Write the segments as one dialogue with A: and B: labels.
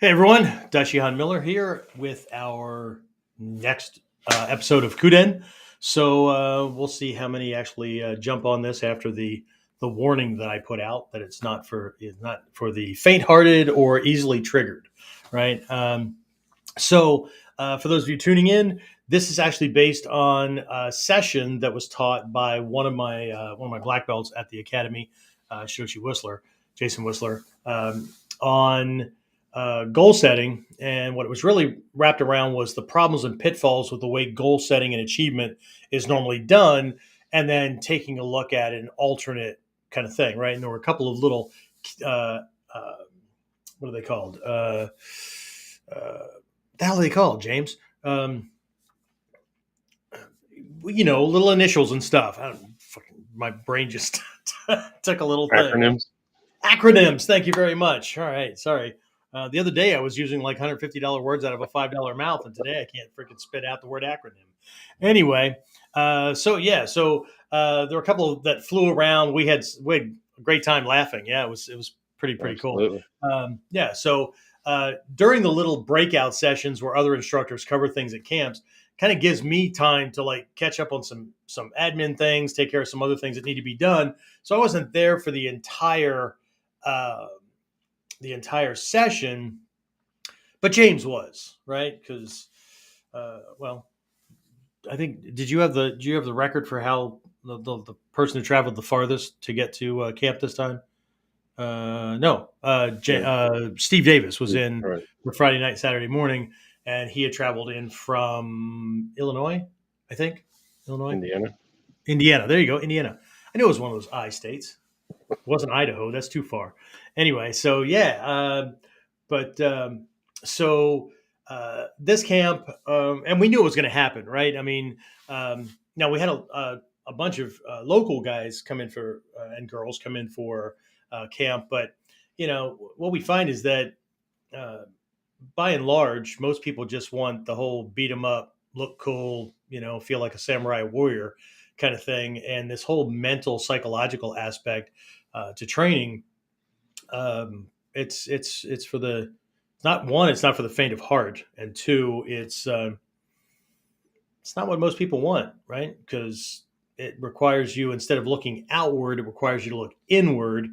A: Hey everyone, Dashi Miller here with our next episode of KUDEN. So we'll see how many actually jump on this after the warning that I put out that it's not for the faint-hearted or easily triggered, right? So for those of you tuning in, this is actually based on a session that was taught by one of my black belts at the academy, Jason Whistler, on goal setting. And what it was really wrapped around was the problems and pitfalls with the way goal setting and achievement is normally done, and then taking a look at an alternate kind of thing, right? And there were a couple of little, what are they called? The hell are they called, James? Little initials and stuff. My brain just took a little Acronyms. Thank you very much. All right. Sorry. The other day I was using like $150 words out of a $5 mouth, and today I can't freaking spit out the word acronym. Anyway, so there were a couple that flew around. We had a great time laughing. Yeah, it was pretty
B: Absolutely.
A: cool. So during the little breakout sessions where other instructors cover things at camps, kind of gives me time to like catch up on some admin things, take care of some other things that need to be done. So I wasn't there for the entire session, but James was, right? Because, I think do you have the record for how the person who traveled the farthest to get to camp this time? No. Steve Davis was in for Friday night, Saturday morning, and he had traveled in from Illinois, I think. Indiana. There you go, Indiana. I knew it was one of those I states. It wasn't Idaho. That's too far. Anyway, so yeah. This camp, and we knew it was going to happen, right? I mean, now we had a bunch of local guys come in for and girls come in for camp, but what we find is that by and large, most people just want the whole beat 'em up, look cool, feel like a samurai warrior kind of thing, and this whole mental psychological aspect to training. It's for the it's not for the faint of heart, and two, it's not what most people want, right? Because it requires you, instead of looking outward, it requires you to look inward.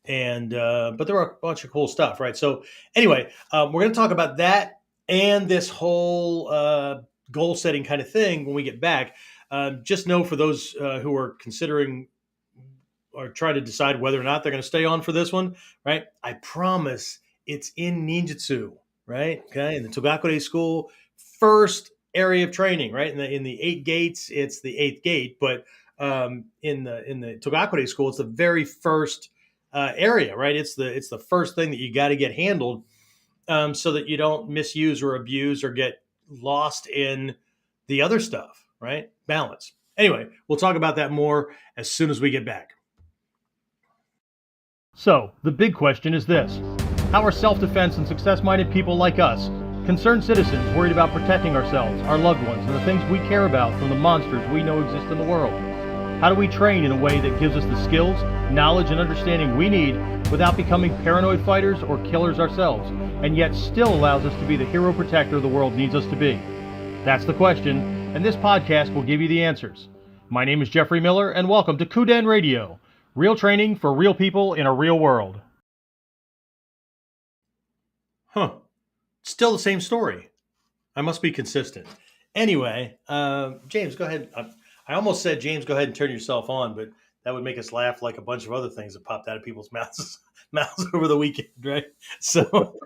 A: And but there are a bunch of cool stuff, right? So anyway, we're going to talk about that and this whole goal setting kind of thing when we get back. Just know, for those who are considering or trying to decide whether or not they're going to stay on for this one, right? I promise it's in ninjutsu, right? Okay, in the Togakure school, first area of training, right? In the 8 gates, it's the 8th gate, but in the Togakure school, it's the very first area, right? It's the first thing that you got to get handled, so that you don't misuse or abuse or get lost in the other stuff, right? Balance. Anyway, we'll talk about that more as soon as we get back. So, the big question is this: how are self-defense and success-minded people like us, concerned citizens worried about protecting ourselves, our loved ones, and the things we care about from the monsters we know exist in the world? How do we train in a way that gives us the skills, knowledge, and understanding we need without becoming paranoid fighters or killers ourselves, and yet still allows us to be the hero protector the world needs us to be? That's the question, and this podcast will give you the answers. My name is Jeffrey Miller, and welcome to KUDEN Radio, real training for real people in a real world. Still the same story. I must be consistent. Anyway, James, go ahead. I almost said, James, go ahead and turn yourself on, but that would make us laugh like a bunch of other things that popped out of people's mouths over the weekend, right? So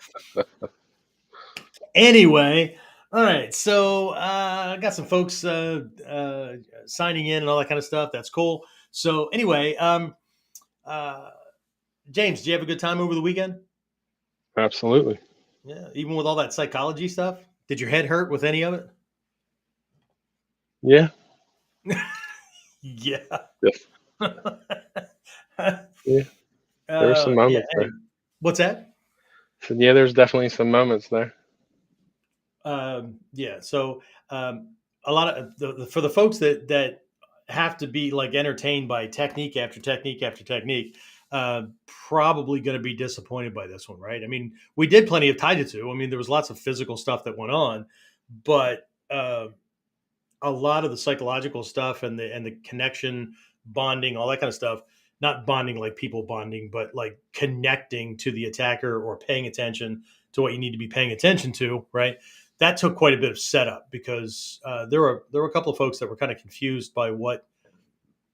A: anyway, all right. So I got some folks signing in and all that kind of stuff. That's cool. So anyway, James, did you have a good time over the weekend?
B: Absolutely.
A: Yeah, even with all that psychology stuff, did your head hurt with any of it?
B: Yeah.
A: Yeah.
B: Yes. Yeah. There were some
A: Yeah.
B: moments
A: Hey,
B: there.
A: what's that?
B: So yeah, there's definitely some moments there.
A: Yeah. So a lot of for the folks that have to be like entertained by technique after technique after technique, probably going to be disappointed by this one, right? I mean, we did plenty of taijutsu. I mean, there was lots of physical stuff that went on, but a lot of the psychological stuff and the connection, bonding, all that kind of stuff. Not bonding like people bonding, but like connecting to the attacker or paying attention to what you need to be paying attention to, right? That took quite a bit of setup because there were a couple of folks that were kind of confused by what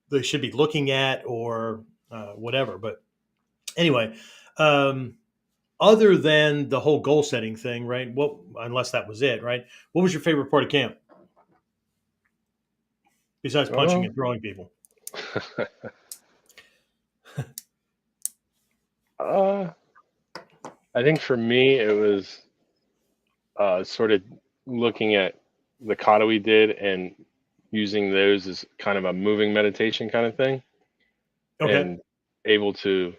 A: they should be looking at or whatever. But anyway, um, other than the whole goal setting thing, right? What unless that was it, right? What was your favorite part of camp besides punching
B: Oh,
A: and throwing people?
B: uh, I think for me it was sort of looking at the kata we did and using those as kind of a moving meditation kind of thing,
A: Okay.
B: and able to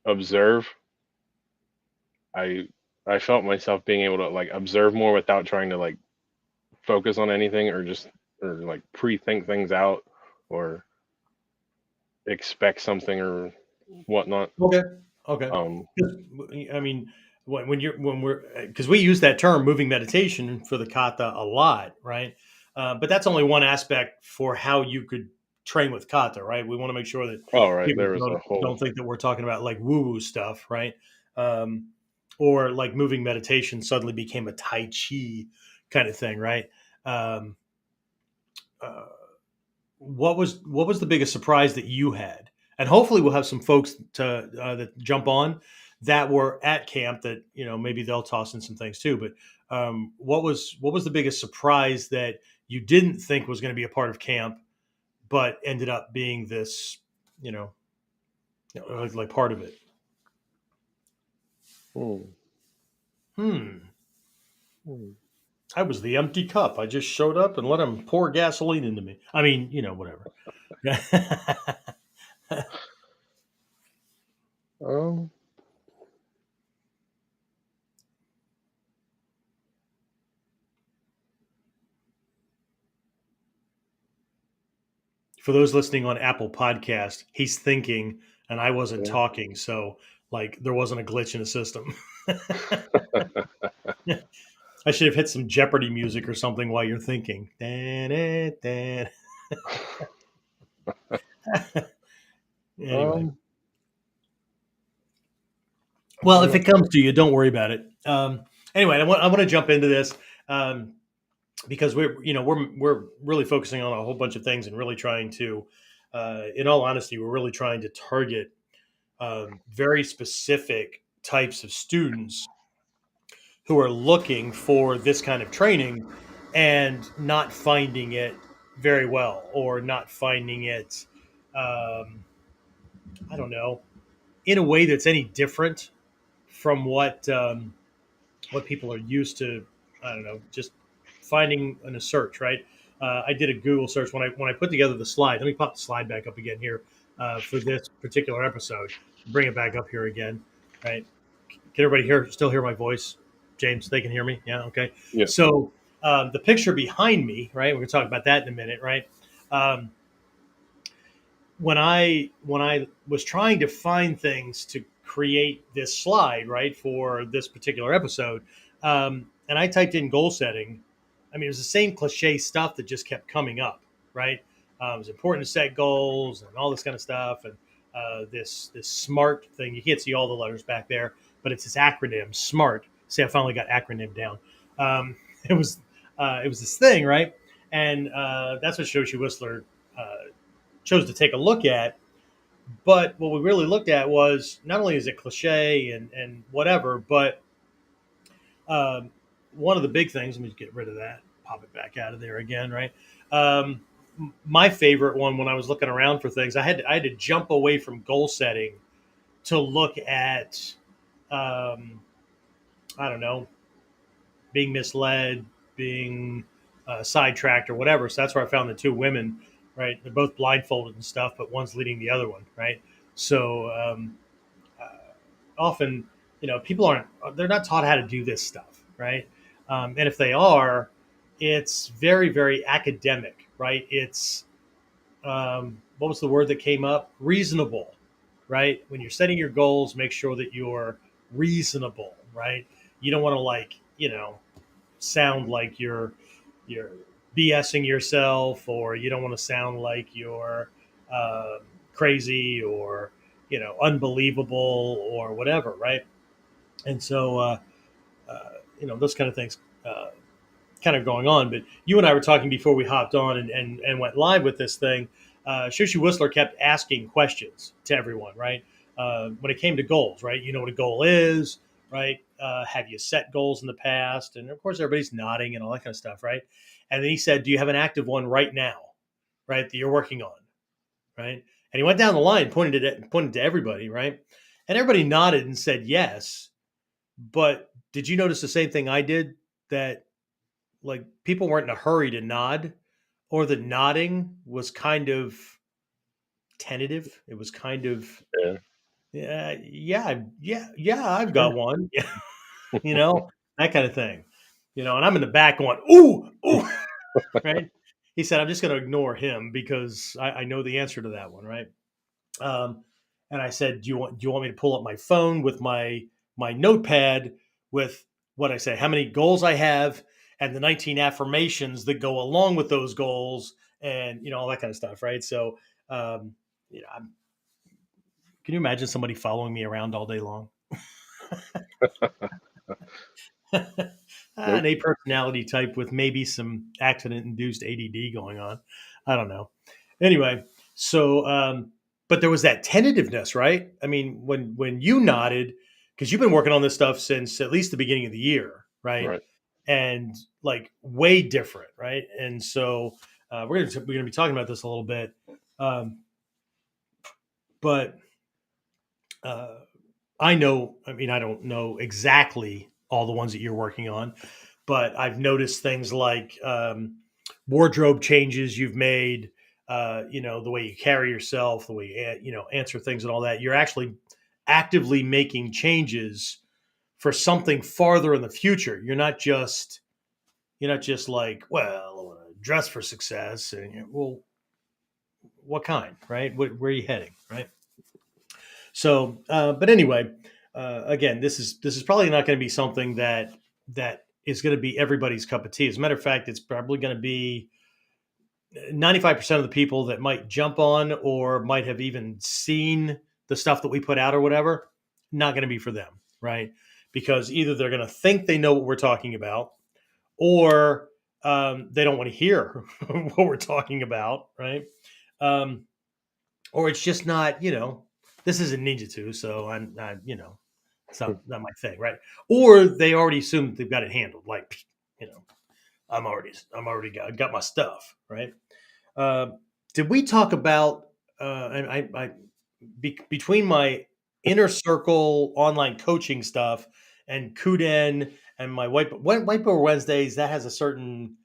B: observe. I I felt myself being able to like observe more without trying to like focus on anything or like pre-think things out or expect something or whatnot.
A: Okay. Okay.
B: Um,
A: 'Cause, I mean, when we're because we use that term moving meditation for the kata a lot, right? But that's only one aspect for how you could train with kata, right? We want to make sure that
B: all right,
A: people
B: there was a whole.
A: don't think that we're talking about like woo woo stuff, right? Um, or like moving meditation suddenly became a tai chi kind of thing, right? Um, uh, what was the biggest surprise that you had? And hopefully, we'll have some folks to that jump on that were at camp that maybe they'll toss in some things too. But what was the biggest surprise that you didn't think was going to be a part of camp, but ended up being this, you know, like part of it?
B: Hmm,
A: Hmm.
B: hmm.
A: I was the empty cup. I just showed up and let him pour gasoline into me. I mean, whatever.
B: Um,
A: For those listening on Apple Podcast, he's thinking and I wasn't
B: yeah.
A: talking, so like there wasn't a glitch in the system. I should have hit some Jeopardy music or something while you're thinking. Anyway,
B: um,
A: well,
B: I'm
A: if
B: not
A: it comes
B: sure.
A: to you, don't worry about it. Anyway, I want to jump into this because we're really focusing on a whole bunch of things and really trying to, in all honesty, we're really trying to target very specific types of students who are looking for this kind of training and not finding it very well or not finding it, um, I don't know, in a way that's any different from what people are used to. I don't know, just finding in a search, right? I did a Google search when I put together the slide. Let me pop the slide back up again here for this particular episode. Bring it back up here again, right? Can everybody still hear my voice? James, they can hear me. Yeah, okay.
B: Yeah.
A: So the picture behind me, right? We're gonna talk about that in a minute, right? Um, when I was trying to find things to create this slide, right, for this particular episode, and I typed in goal setting. I mean, it was the same cliche stuff that just kept coming up, right? It was important to set goals and all this kind of stuff, and this SMART thing. You can't see all the letters back there, but it's this acronym SMART. See, I finally got acronym down. It was this thing, right? And that's what Shoshi Whistler chose to take a look at. But what we really looked at was not only is it cliche and whatever, but um, one of the big things. Let me get rid of that. Pop it back out of there again, right? Um, my favorite one when I was looking around for things, I had to jump away from goal setting to look at, um, I don't know, being misled, being sidetracked or whatever. So that's where I found the two women, right? They're both blindfolded and stuff, but one's leading the other one, right? So uh, often, people they're not taught how to do this stuff, right? And if they are, it's very, very academic, right? It's, what was the word that came up? Reasonable, right? When you're setting your goals, make sure that you're reasonable, right? You don't want to sound like you're BSing yourself, or you don't want to sound like you're uh, crazy or unbelievable or whatever, right? And so those kind of things kind of going on. But you and I were talking before we hopped on and went live with this thing. Shushy Whistler kept asking questions to everyone, right? When it came to goals, right? You know what a goal is, right? Have you set goals in the past? And of course, everybody's nodding and all that kind of stuff, right? And then he said, "Do you have an active one right now, right? That you're working on, right?" And he went down the line, pointed to everybody, right? And everybody nodded and said yes. But did you notice the same thing I did? That like people weren't in a hurry to nod, or the nodding was kind of tentative. It was kind of,
B: Yeah.
A: yeah, I've
B: Sure.
A: got one. Yeah, you know, that kind of thing. And I'm in the back going, ooh, ooh, right? He said, I'm just going to ignore him because I know the answer to that one, right? Um, and I said, do you want me to pull up my phone with my notepad with what I say, how many goals I have, and the 19 affirmations that go along with those goals, and all that kind of stuff, right? So, um, you know, I'm, can you imagine somebody following me around all day long? An
B: Nope.
A: A personality type with maybe some accident induced ADD going on. I don't know. Anyway, so but there was that tentativeness, right? I mean, when you nodded, because you've been working on this stuff since at least the beginning of the year, right?
B: Right.
A: And like way different, right? And so we're gonna be talking about this a little bit, um, but uh, I know. I mean, I don't know exactly all the ones that you're working on, but I've noticed things like wardrobe changes you've made. The way you carry yourself, the way you answer things, and all that. You're actually actively making changes for something farther in the future. You're not just like, well, I want to dress for success, and well, what kind, right? Where are you heading, right? So, but anyway, again, this is probably not going to be something that is going to be everybody's cup of tea. As a matter of fact, it's probably going to be 95% of the people that might jump on or might have even seen the stuff that we put out or whatever, not going to be for them, right? Because either they're going to think they know what we're talking about, or they don't want to hear what we're talking about, right? Um, or it's just not, this isn't ninjutsu, so I'm not, it's not my thing, right? Or they already assume that they've got it handled, like, you know, I'm already got my stuff, right? Uh, did we talk about? And between my inner circle online coaching stuff and KUDEN and my whiteboard Wednesdays, that has a certain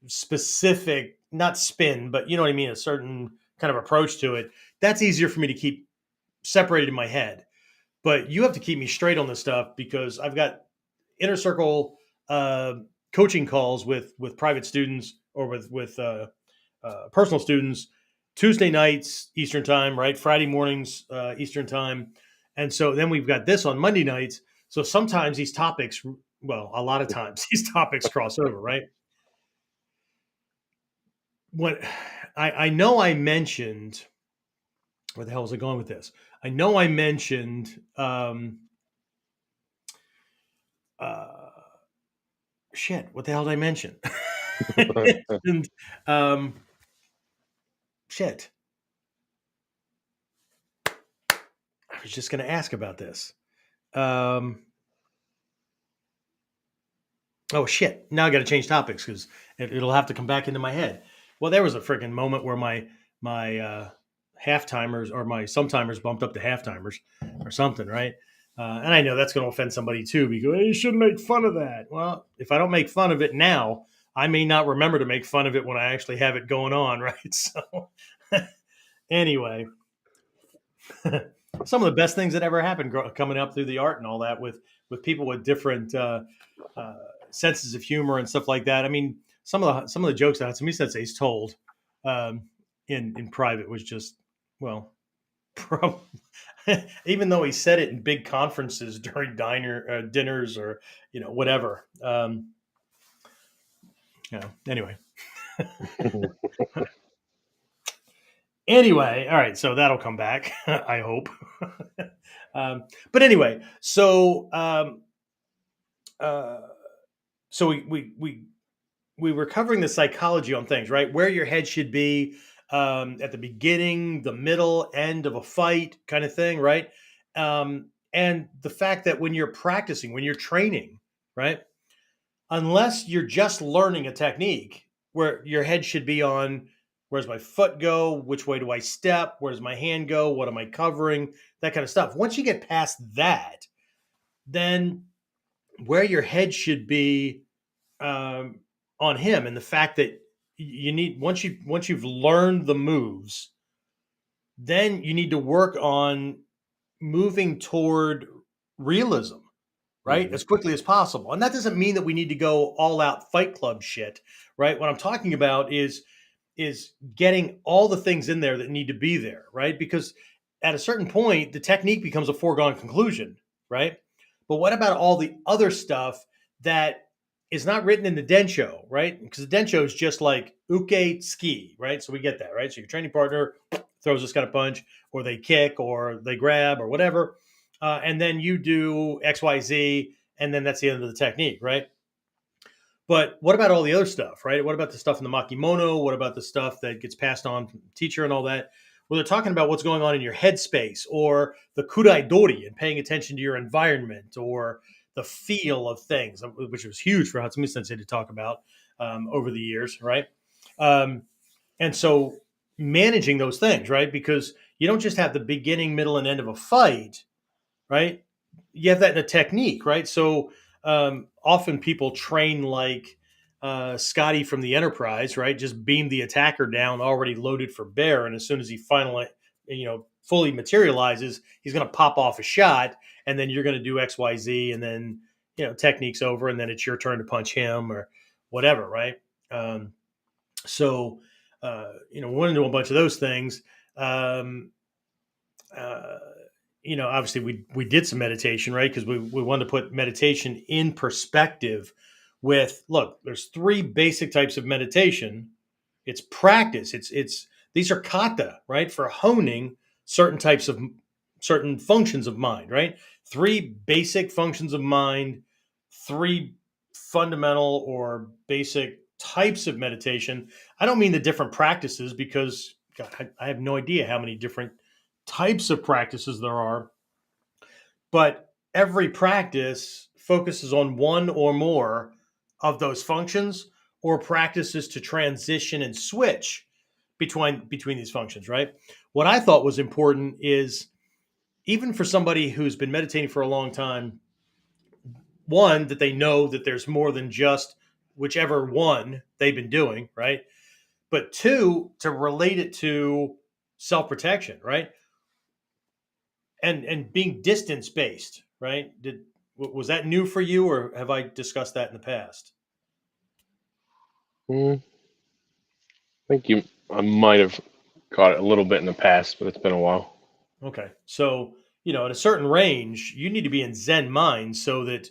A: specific, not spin, but you know what I mean, a certain kind of approach to it. That's easier for me to keep separated in my head. But you have to keep me straight on this stuff because I've got inner circle uh, coaching calls with private students or with personal students Tuesday nights Eastern time, right? Friday mornings Eastern time, and so then we've got this on Monday nights. So sometimes these topics, well, a lot of times these topics cross over, right? What I know I mentioned, where the hell was I going with this? I know I mentioned uh, shit. What the hell did I mention? And shit. I was just going to ask about this. Um, oh shit! Now I got to change topics because it'll have to come back into my head. Well, there was a freaking moment where my half timers or my sometimers bumped up to half timers or something, right? And I know that's going to offend somebody too, because hey, you shouldn't make fun of that. Well, if I don't make fun of it now, I may not remember to make fun of it when I actually have it going on, right? So, anyway, some of the best things that ever happened coming up through the art and all that with people with different senses of humor and stuff like that. I mean, some of the jokes that Hatsumi Sensei's told um, in private was just, well, even though he said it in big conferences during dinners or whatever. Anyway. Anyway, all right, so that'll come back, I hope. But anyway, so so we were covering the psychology on things, right? Where your head should be at the beginning, the middle, end of a fight, kind of thing, right? And the fact that when you're practicing, when you're training, right? Unless you're just learning a technique, where your head should be on, where's my foot go? Which way do I step? Where does my hand go? What am I covering? That kind of stuff. Once you get past that, then where your head should be on him, and the fact that you need, once you've learned the moves, then you need to work on moving toward realism, right?
B: Mhm.
A: As quickly as possible. And that doesn't mean that we need to go all out Fight Club shit, right? What I'm talking about is getting all the things in there that need to be there, right? Because at a certain point, the technique becomes a foregone conclusion, right? But what about all the other stuff that is not written in the densho, right? Because the densho is just like uke ski, right? So we get that, right? So your training partner throws this kind of punch, or they kick, or they grab, or whatever, and then you do X, Y, Z, and then that's the end of the technique, right? But what about all the other stuff, right? What about the stuff in the makimono? What about the stuff that gets passed on from the teacher and all that? Well, they're talking about what's going on in your headspace, or the kudai-dori and paying attention to your environment, or the feel of things, which was huge for Hatsumi Sensei to talk about over the years, right? Um, and so managing those things, right? Because you don't just have the beginning, middle, and end of a fight, right? You have that in a technique, right? So often people train like Scotty from the Enterprise, right? Just beam the attacker down, already loaded for bear, and as soon as he finally, fully materializes, he's going to pop off a shot, and then you're going to do X, Y, Z, and then technique's over, and then it's your turn to punch him or whatever, right? So we want to do a bunch of those things. Uh, Obviously we did some meditation, right? Because we wanted to put meditation in perspective with, look, there's three basic types of meditation. It's practice. It's these are kata, right? For honing certain functions of mind, right? Three basic functions of mind, three fundamental or basic types of meditation. I don't mean the different practices, because God, I have no idea how many different types of practices there are, but every practice focuses on one or more of those functions, or practices to transition and switch between these functions, right? What I thought was important is, even for somebody who's been meditating for a long time, one, that they know that there's more than just whichever one they've been doing, right? But two, to relate it to self-protection, right? And being distance based, right? Was that new for you, or have I discussed that in the past?
B: Mm, I think I might have caught it a little bit in the past, but it's been a while.
A: Okay, so at a certain range, you need to be in Zen mind, so that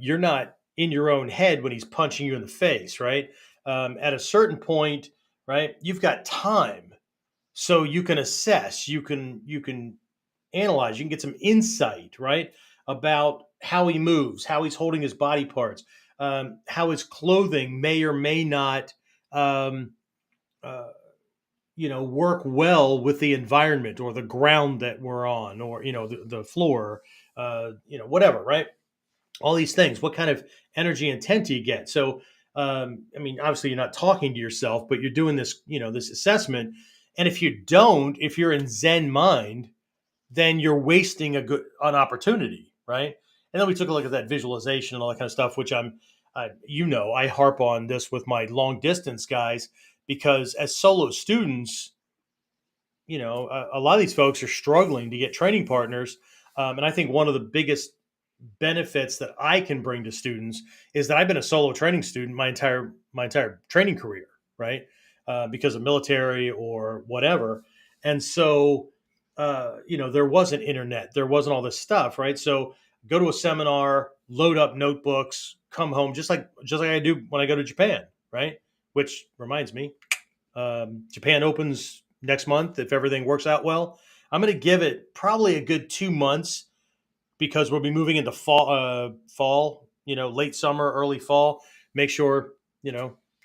A: you're not in your own head when he's punching you in the face, right? At a certain point, right, you've got time, so you can assess, you can analyze, you can get some insight, right, about how he moves, how he's holding his body parts, how his clothing may or may not, um, uh, work well with the environment, or the ground that we're on, or the floor, whatever, right? All these things. What kind of energy intent do you get? So, I mean, obviously, you're not talking to yourself, but you're doing this, this assessment, And if you don't, if you're in Zen mind, then you're wasting an opportunity, right? And then we took a look at that visualization and all that kind of stuff, which I harp on this with my long distance guys, because as solo students, a lot of these folks are struggling to get training partners. And I think one of the biggest benefits that I can bring to students is that I've been a solo training student my entire training career, right? Because of military or whatever. And so, there wasn't internet, there wasn't all this stuff, right? So go to a seminar, load up notebooks, come home, just like I do when I go to Japan, right? Which reminds me, Japan opens next month if everything works out well. I'm going to give it probably a good 2 months because we'll be moving into fall, late summer, early fall. Make sure,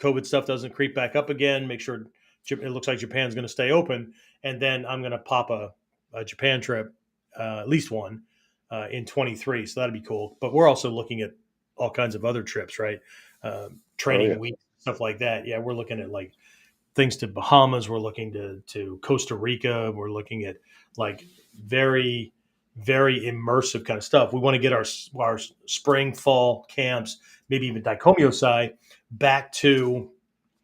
A: COVID stuff doesn't creep back up again. Make sure it looks like Japan's going to stay open. And then I'm going to pop a Japan trip, at least one, in 23. So that'd be cool. But we're also looking at all kinds of other trips, right? Training week, stuff like that. Yeah, we're looking at like things to Bahamas. We're looking to Costa Rica. We're looking at like very, very immersive kind of stuff. We want to get our spring, fall camps, maybe even Daikomyosai, back to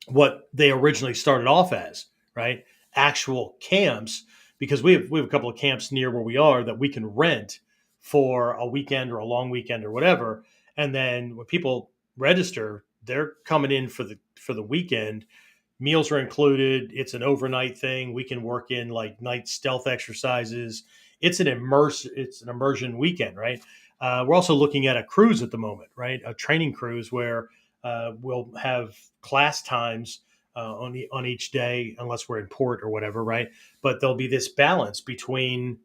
A: what they originally started off as, right? Actual camps, because we have a couple of camps near where we are that we can rent for a weekend or a long weekend or whatever. And then when people register, they're coming in for the weekend. Meals are included. It's an overnight thing. We can work in like night stealth exercises. It's an immersion weekend, right? We're also looking at a cruise at the moment, right? A training cruise where we'll have class times on each day, unless we're in port or whatever, right? But there'll be this balance between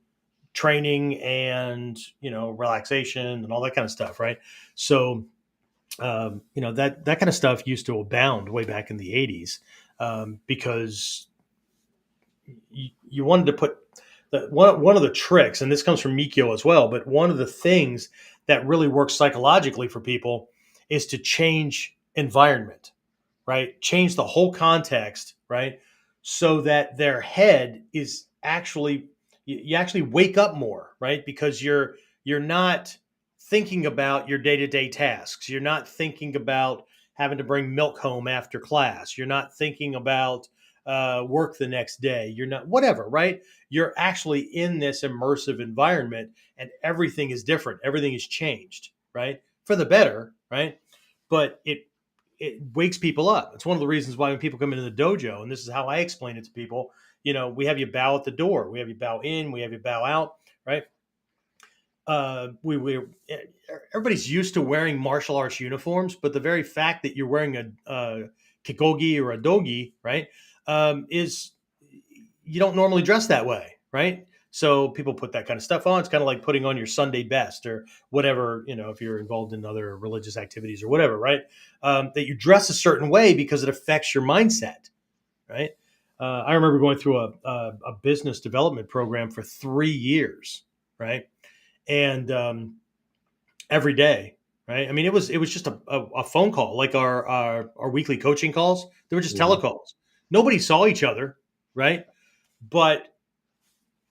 A: training and relaxation and all that kind of stuff, right? So that kind of stuff used to abound way back in the 80s, because you wanted to put one of the tricks, and this comes from Mikio as well, but one of the things that really works psychologically for people is to change environment, right? Change the whole context, right? So that their head is actually, you actually wake up more, right? Because you're not thinking about your day-to-day tasks. You're not thinking about having to bring milk home after class. You're not thinking about work the next day. You're not, whatever, right? You're actually in this immersive environment and everything is different. Everything is changed, right? For the better, right? But it wakes people up. It's one of the reasons why when people come into the dojo, and this is how I explain it to people, we have you bow at the door. We have you bow in. We have you bow out, right? We everybody's used to wearing martial arts uniforms, but the very fact that you're wearing a kikogi or a dogi, right, is you don't normally dress that way, right? So people put that kind of stuff on. It's kind of like putting on your Sunday best or whatever, if you're involved in other religious activities or whatever, right? That you dress a certain way because it affects your mindset, right? I remember going through a business development program for 3 years, right? And every day, right? I mean, it was just a phone call, like our weekly coaching calls. They were just telecalls. Nobody saw each other, right? But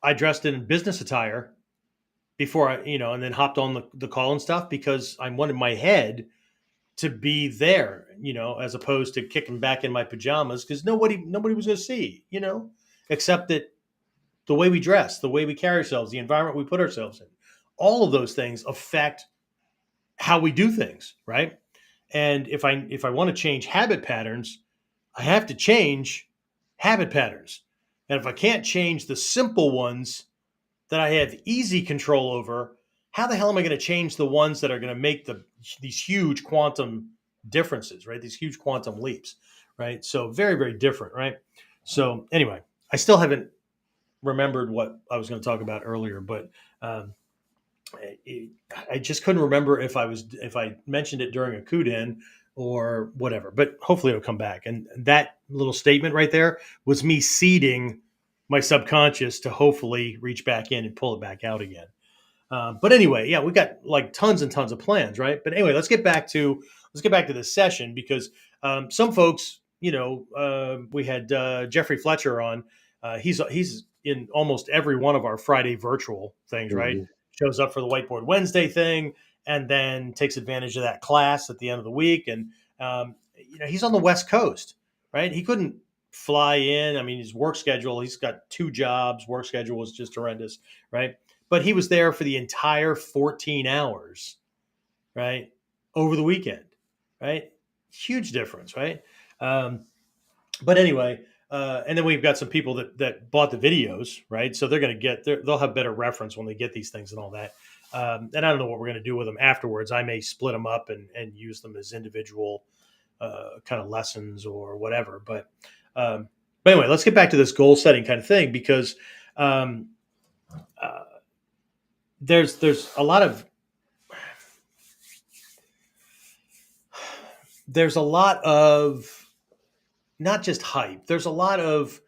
A: I dressed in business attire before and then hopped on the call and stuff because I wanted my head to be there, as opposed to kicking back in my pajamas because nobody was going to see, except that the way we dress, the way we carry ourselves, the environment we put ourselves in, all of those things affect how we do things, right? And if I want to change habit patterns, I have to change habit patterns. And if I can't change the simple ones that I have easy control over, how the hell am I going to change the ones that are going to make these huge quantum differences, right? These huge quantum leaps, right? So very, very different, right? So anyway, I still haven't remembered what I was going to talk about earlier, but I just couldn't remember if I mentioned it during a KUDEN or whatever, but hopefully it'll come back. And that little statement right there was me seeding my subconscious to hopefully reach back in and pull it back out again. But anyway, yeah, we got like tons and tons of plans, right? But anyway, let's get back to this session because some folks, we had Jeffrey Fletcher on He's in almost every one of our Friday virtual things, right?
B: Hmm.
A: Shows up for the Whiteboard Wednesday thing, and then takes advantage of that class at the end of the week. And he's on the West Coast, right? He couldn't fly in. I mean, his work schedule, he's got 2 jobs. Work schedule was just horrendous, right? But he was there for the entire 14 hours, right? Over the weekend, right? Huge difference, right? But anyway, and then we've got some people that bought the videos, right? So they're going to they'll have better reference when they get these things and all that. And I don't know what we're going to do with them afterwards. I may split them up and use them as individual kind of lessons or whatever. But anyway, let's get back to this goal setting kind of thing, because um, uh, there's a lot of not just hype. There's a lot of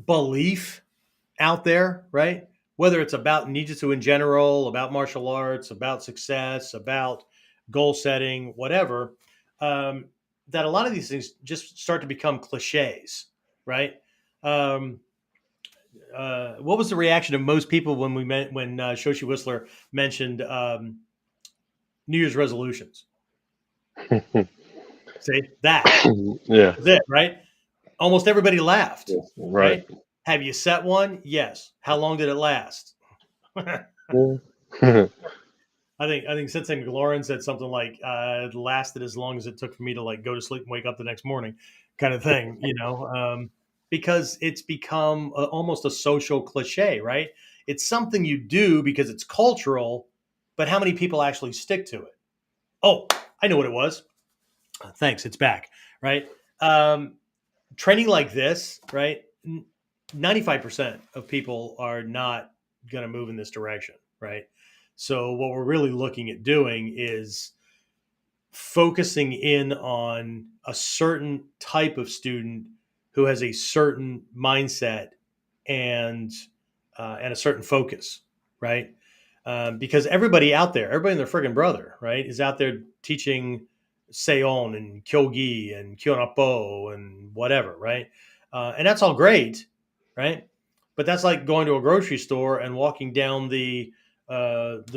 A: belief out there, right? Whether it's about ninjutsu in general, about martial arts, about success, about goal setting, whatever, that a lot of these things just start to become cliches, right? Um, what was the reaction of most people when Shoshi Whistler mentioned New Year's resolutions? See that
B: Yeah.
A: was it, right? Almost everybody laughed,
B: Yes. Right.
A: right? Have you set one? Yes. How long did it last? I
B: Yeah.
A: think Sensei McLaurin said something like, "It lasted as long as it took for me to like go to sleep and wake up the next morning," kind of thing, because it's become almost a social cliche, right? It's something you do because it's cultural, but how many people actually stick to it? Oh, I know what it was. Thanks, it's back, right? Um, Training like this, right? 95% of people are not going to move in this direction, right? So what we're really looking at doing is focusing in on a certain type of student who has a certain mindset and and a certain focus, right? Because everybody out there, everybody and their friggin' brother, right, is out there teaching Seion and Kyogi and Kyonapo and whatever, right? And that's all great, right? But that's like going to a grocery store and walking down the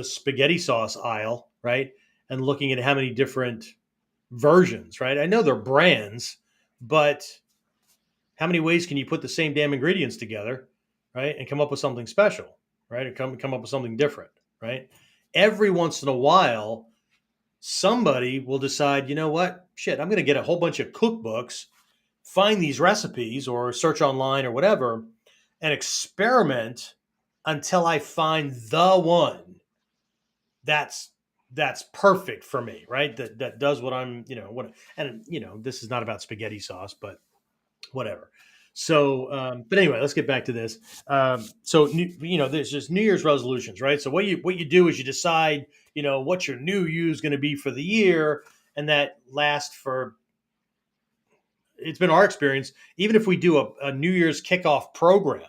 A: spaghetti sauce aisle, right? And looking at how many different versions, right? I know they're brands, but how many ways can you put the same damn ingredients together, right? And come up with something special, right? Or come up with something different, right? Every once in a while, somebody will decide, you know what? Shit, I'm going to get a whole bunch of cookbooks, find these recipes or search online or whatever, and experiment until I find the one that's that's perfect for me, right? That does what I'm, and this is not about spaghetti sauce, but whatever. So, but anyway, let's get back to this. There's just New Year's resolutions, right? So what you do is you decide, what your new you is going to be for the year, and that lasts for. It's been our experience. Even if we do a New Year's kickoff program,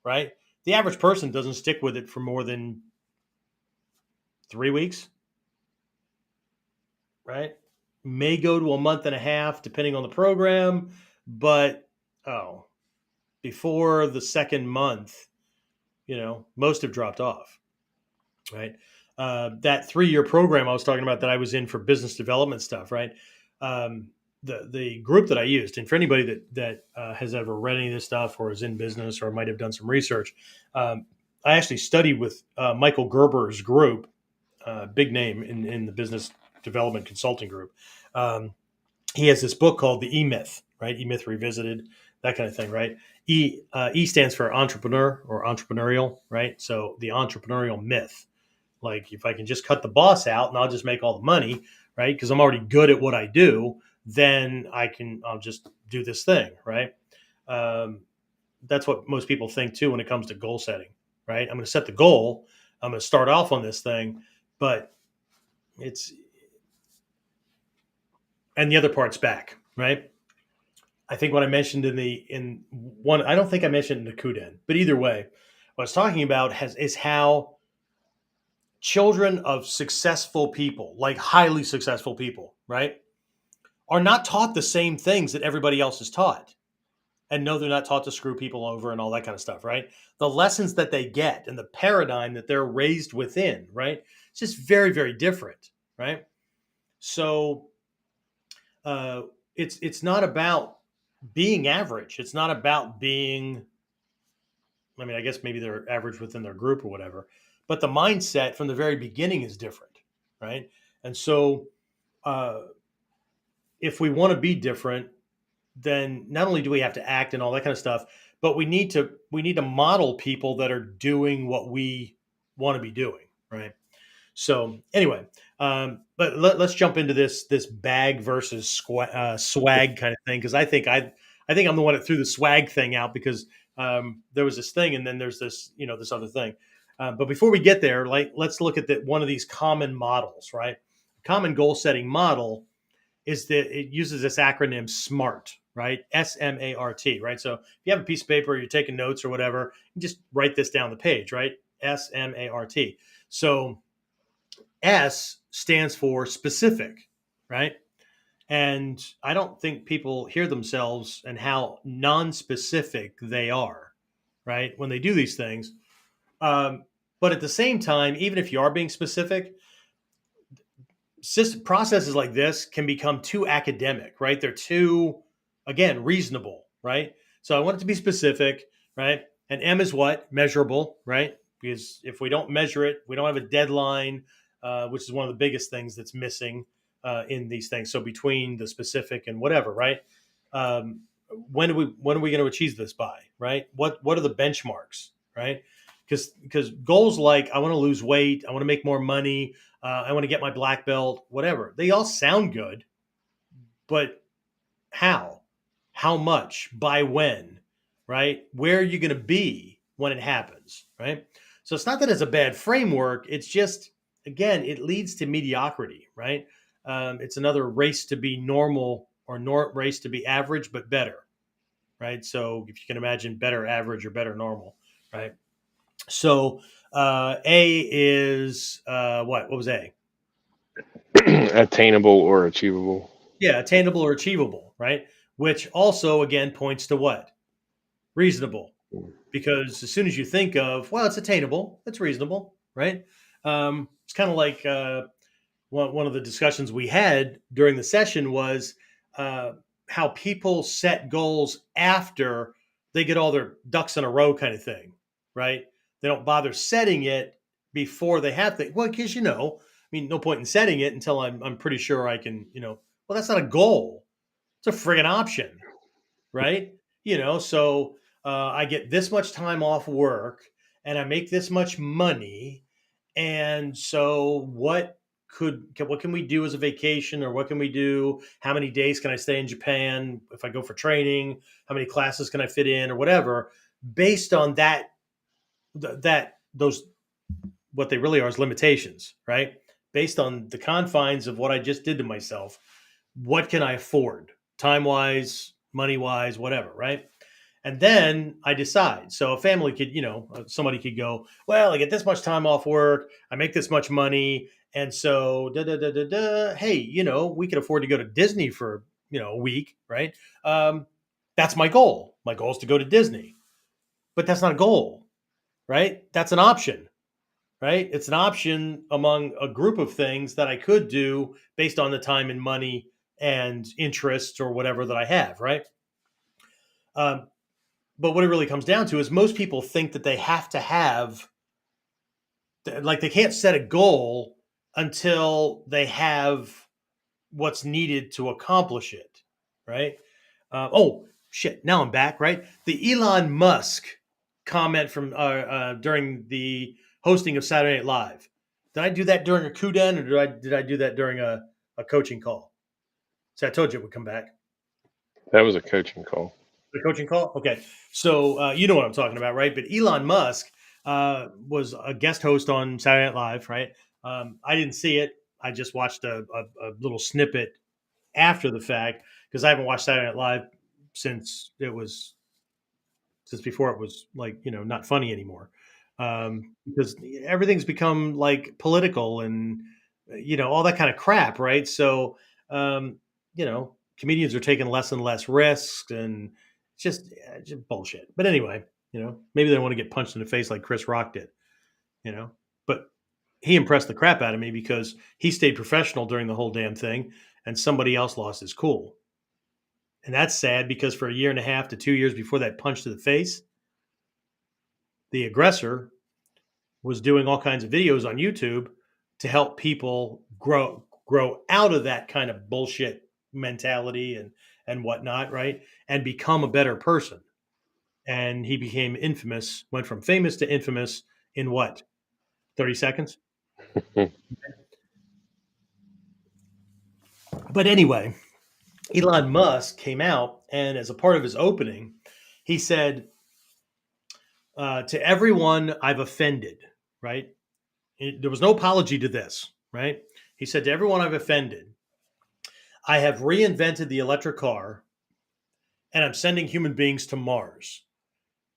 A: right? The average person doesn't stick with it for more than 3 weeks, right? May go to a month and a half, depending on the program, but before the second month, most have dropped off, right? That 3-year program I was talking about that I was in for business development stuff, right? The group that I used, and for anybody that has ever read any of this stuff or is in business or might have done some research, I actually studied with Michael Gerber's group, big name in the business development consulting group. He has this book called the E-Myth, right? E-Myth Revisited, that kind of thing, right? E stands for entrepreneur or entrepreneurial, right? So the entrepreneurial myth, like if I can just cut the boss out and I'll just make all the money, right? Because I'm already good at what I do, then I'll just do this thing, right? Um, that's what most people think too when it comes to goal setting, right? I'm going to set the goal. I'm going to start off on this thing, but it's and the other part's back, right? I think what I mentioned in one, I don't think I mentioned in the KUDEN, but either way, what I was talking about is how children of successful people, like highly successful people, right, are not taught the same things that everybody else is taught. and know they're not taught to screw people over and all that kind of stuff, right? The lessons that they get and the paradigm that they're raised within, right? It's just very, very different, right? So uh, it's not about being average. It's not about being. I mean, I guess maybe they're average within their group or whatever, but the mindset from the very beginning is different, right? And so, uh, if we want to be different, then not only do we have to act and all that kind of stuff, but we need to model people that are doing what we want to be doing, right? So anyway, but let's jump into this bag versus swag kind of thing, because I think I'm the one that threw the swag thing out, because there was this thing and then there's this other thing. But before we get there, like, let's look at one of these common models, right? Common goal setting model is that it uses this acronym SMART, right? SMART, right? So if you have a piece of paper, you're taking notes or whatever, you just write this down the page, right? SMART. So S stands for specific, right? And I don't think people hear themselves and how non-specific they are, right? When they do these things. Um, but at the same time, even if you are being specific, processes like this can become too academic, right? They're too, again, reasonable, right? So I want it to be specific, right? And M is what? Measurable, right? Because if we don't measure it, we don't have a deadline, which is one of the biggest things that's missing in these things. So between the specific and whatever, right? Um, when are we going to achieve this by, right? What are the benchmarks, right? Because goals like, I want to lose weight, I want to make more money, I want to get my black belt, whatever. They all sound good, but how? How much? By when? Right? Where are you going to be when it happens? Right? So it's not that it's a bad framework. It's just, again, it leads to mediocrity, right? It's another race to be normal, or race to be average, but better, right? So if you can imagine better average or better normal, right? So A is what? What was A?
B: Attainable or achievable.
A: Yeah, attainable or achievable, right? Which also, again, points to what? Reasonable. Because as soon as you think of, well, it's attainable, it's reasonable, right? It's kind of like one of the discussions we had during the session was uh, how people set goals after they get all their ducks in a row, kind of thing, right? They don't bother setting it before they have things. Well, because I mean, no point in setting it until I'm pretty sure I can, well, that's not a goal. It's a friggin' option, right? So I get this much time off work and I make this much money. And so what can we do as a vacation, or what can we do? How many days can I stay in Japan if I go for training? How many classes can I fit in, or whatever, based on those, what they really are is limitations, right? Based on the confines of what I just did to myself, what can I afford, time wise, money wise, whatever, right? And then I decide. So a family could, somebody could go, well, I get this much time off work, I make this much money, and so da da da da da. Hey, we can afford to go to Disney for a week, right? That's my goal. My goal is to go to Disney, but that's not a goal, right? That's an option, right? It's an option among a group of things that I could do based on the time and money and interests or whatever that I have, right? Um, but what it really comes down to is most people think that they have to have, like, they can't set a goal until they have what's needed to accomplish it, right? Oh, shit. Now I'm back, right? The Elon Musk comment from during the hosting of Saturday Night Live. Did I do that during a KUDEN, or did I do that during a coaching call? So I told you it would come back.
B: That was a coaching call.
A: The coaching call? Okay. So you know what I'm talking about, right? But Elon Musk was a guest host on Saturday Night Live, right? I didn't see it. I just watched a little snippet after the fact, because I haven't watched Saturday Night Live since before it was, like, not funny anymore. Because everything's become like political and all that kind of crap, right? So comedians are taking less and less risks, and just bullshit. But anyway, maybe they want to get punched in the face like Chris Rock did, but he impressed the crap out of me because he stayed professional during the whole damn thing and somebody else lost his cool. And that's sad because for a year and a half to 2 years before that punch to the face, the aggressor was doing all kinds of videos on YouTube to help people grow out of that kind of bullshit mentality and whatnot, right? And become a better person. And he became infamous, went from famous to infamous in what? 30 seconds? But anyway, Elon Musk came out and as a part of his opening, he said, to everyone I've offended, right? There was no apology to this, right? He said, to everyone I've offended, I have reinvented the electric car and I'm sending human beings to Mars.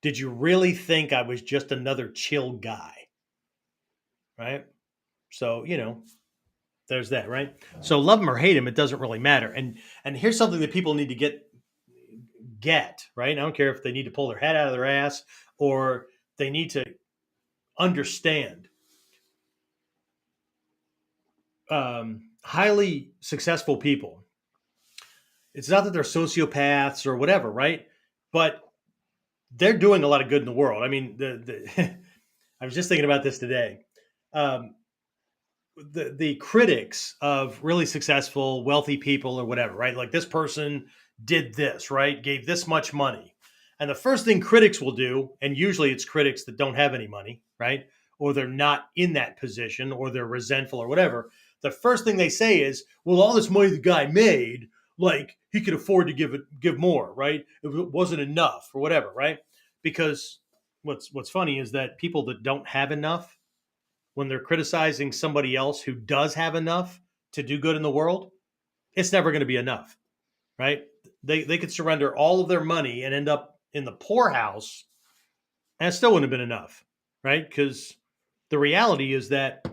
A: Did you really think I was just another chill guy? Right? So, there's that, right? So love him or hate him, it doesn't really matter. And here's something that people need to get, right? I don't care if they need to pull their head out of their ass or they need to understand. Highly successful people, it's not that they're sociopaths or whatever, right? But they're doing a lot of good in the world. I mean, I was just thinking about this today. The critics of really successful, wealthy people or whatever, right? Like this person did this, right? Gave this much money. And the first thing critics will do, and usually it's critics that don't have any money, right? Or they're not in that position or they're resentful or whatever. The first thing they say is, well, all this money the guy made, like he could afford to give more, right? It wasn't enough or whatever, right? Because what's funny is that people that don't have enough, when they're criticizing somebody else who does have enough to do good in the world, it's never going to be enough, right? They could surrender all of their money and end up in the poorhouse and it still wouldn't have been enough, right? Because the reality is that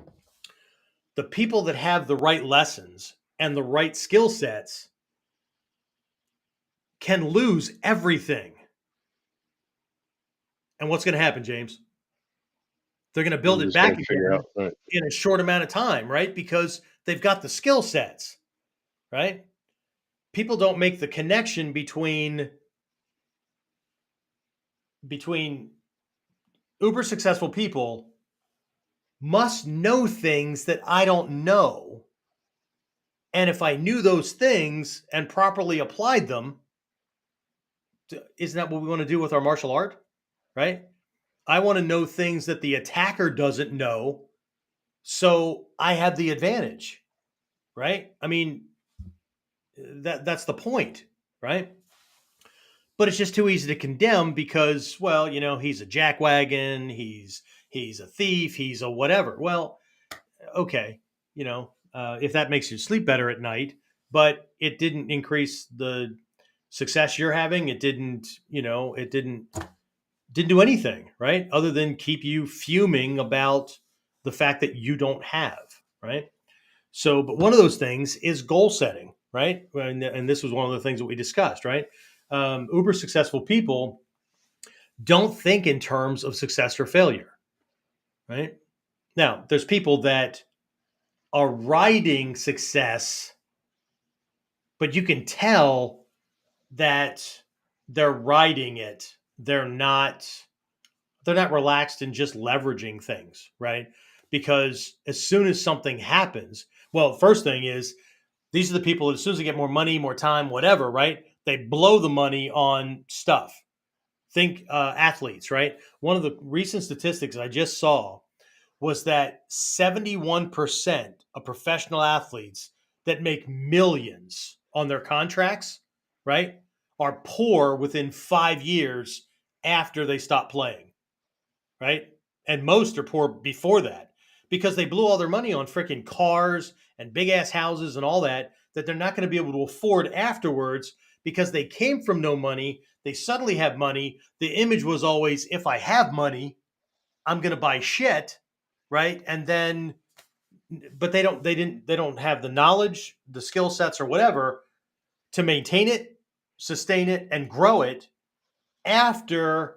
A: the people that have the right lessons and the right skill sets can lose everything. And what's going to happen, James? They're going to build it back again in a short amount of time, right? Because they've got the skill sets, right? People don't make the connection between uber successful people must know things that I don't know. And if I knew those things and properly applied them, isn't that what we want to do with our martial art? Right? I want to know things that the attacker doesn't know. So I have the advantage, right? I mean, that's the point, right? But it's just too easy to condemn because, well, he's a jackwagon, he's a thief, he's a whatever. Well, okay, if that makes you sleep better at night, but it didn't increase the success you're having. It didn't do anything, right? Other than keep you fuming about the fact that you don't have, right? So, but one of those things is goal setting, right? And this was one of the things that we discussed, right? Uber successful people don't think in terms of success or failure, right? Now, there's people that are riding success, but you can tell that they're riding it. They're not relaxed and just leveraging things, right? Because as soon as something happens, well, first thing is these are the people that as soon as they get more money, more time, whatever, right? They blow the money on stuff. Think athletes, right? One of the recent statistics I just saw was that 71% of professional athletes that make millions on their contracts, right, are poor within 5 years after they stop playing, right? And most are poor before that because they blew all their money on freaking cars and big ass houses and all that they're not going to be able to afford afterwards because they came from no money. They suddenly have money. The image was always, if I have money, I'm going to buy shit, right? And then, but they don't have the knowledge, the skill sets or whatever to maintain it, sustain it, and grow it. after,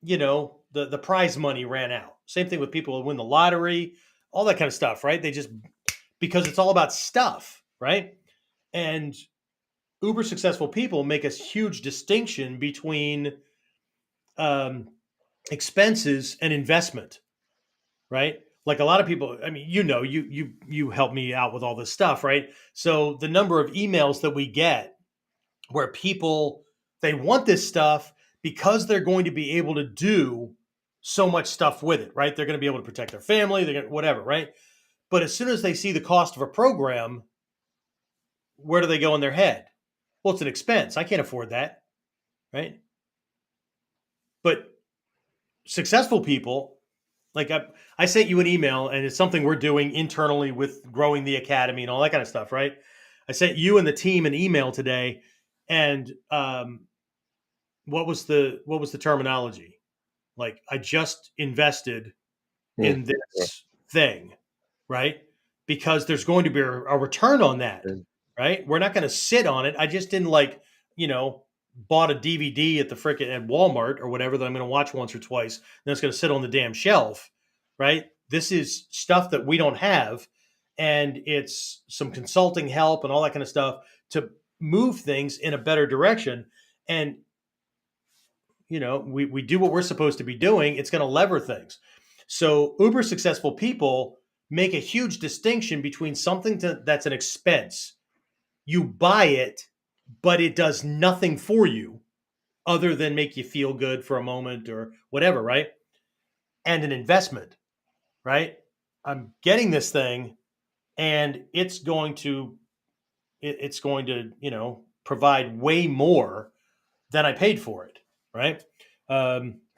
A: the prize money ran out. Same thing with people who win the lottery, all that kind of stuff, right? They just, because it's all about stuff, right? And uber successful people make a huge distinction between um, expenses and investment, right? Like a lot of people, I mean, you help me out with all this stuff, right? So the number of emails that we get where people, they want this stuff because they're going to be able to do so much stuff with it, right? They're going to be able to protect their family, they're going to, whatever, right? But as soon as they see the cost of a program, where do they go in their head? Well, it's an expense. I can't afford that, right? But successful people, like I sent you an email, and it's something we're doing internally with growing the academy and all that kind of stuff, right? I sent you and the team an email today, and what was the terminology? Like, I just invested in
B: Yeah.
A: this thing, right? Because there's going to be a return on that, right? We're not going to sit on it. I just didn't bought a DVD at the frickin' at Walmart or whatever that I'm going to watch once or twice. Then it's going to sit on the damn shelf, right? This is stuff that we don't have, and it's some consulting help and all that kind of stuff to move things in a better direction. And we do what we're supposed to be doing. It's going to lever things. So uber successful people make a huge distinction between something that's an expense. You buy it, but it does nothing for you other than make you feel good for a moment or whatever, right? And an investment, right? I'm getting this thing, and it's going to provide way more than I paid for it, right?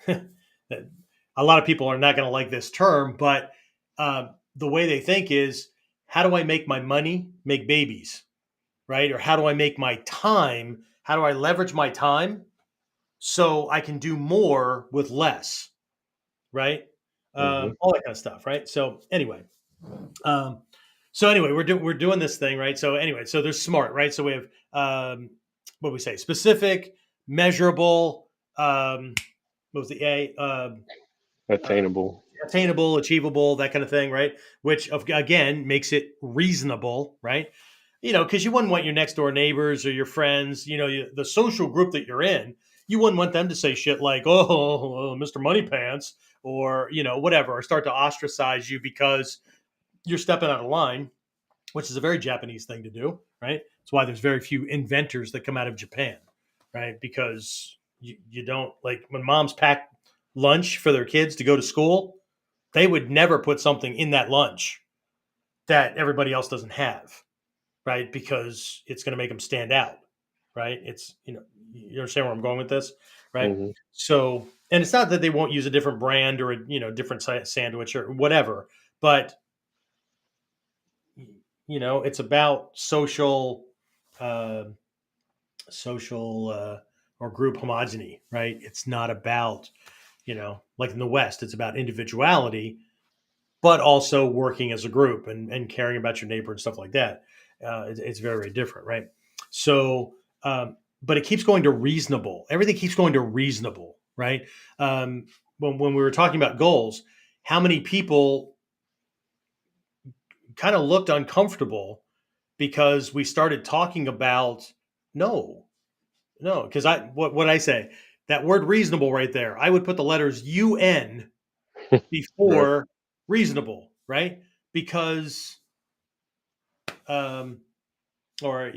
A: A lot of people are not going to like this term, but the way they think is, how do I make my money make babies, right? Or how do I make my time? How do I leverage my time so I can do more with less, right?
B: Mm-hmm.
A: All that kind of stuff, right? Um, so anyway, we're doing this thing, right? So anyway, so there's SMART, right? So we have what do we say? Specific, measurable. What was the A?
B: Attainable.
A: Attainable, achievable, that kind of thing, right? Which again makes it reasonable, right? Because you wouldn't want your next door neighbors or your friends, the social group that you're in, you wouldn't want them to say shit like, "Oh, Mr. Money Pants," or whatever, or start to ostracize you because you're stepping out of line, which is a very Japanese thing to do, right? That's why there's very few inventors that come out of Japan, right? Because you don't, like, when moms pack lunch for their kids to go to school, they would never put something in that lunch that everybody else doesn't have, right? Because it's going to make them stand out, right? You understand where I'm going with this, right?
B: Mm-hmm.
A: So, and it's not that they won't use a different brand or a different sandwich or whatever, but it's about uh, social or group homogeny, right? It's not about, like in the West, it's about individuality, but also working as a group and caring about your neighbor and stuff like that. It's very, very different, right? So, but it keeps going to reasonable. Everything keeps going to reasonable, right? When we were talking about goals, how many people kind of looked uncomfortable because we started talking about no, no, because what I say, that word reasonable right there, I would put the letters UN
B: Right.
A: before reasonable, right? Because um, or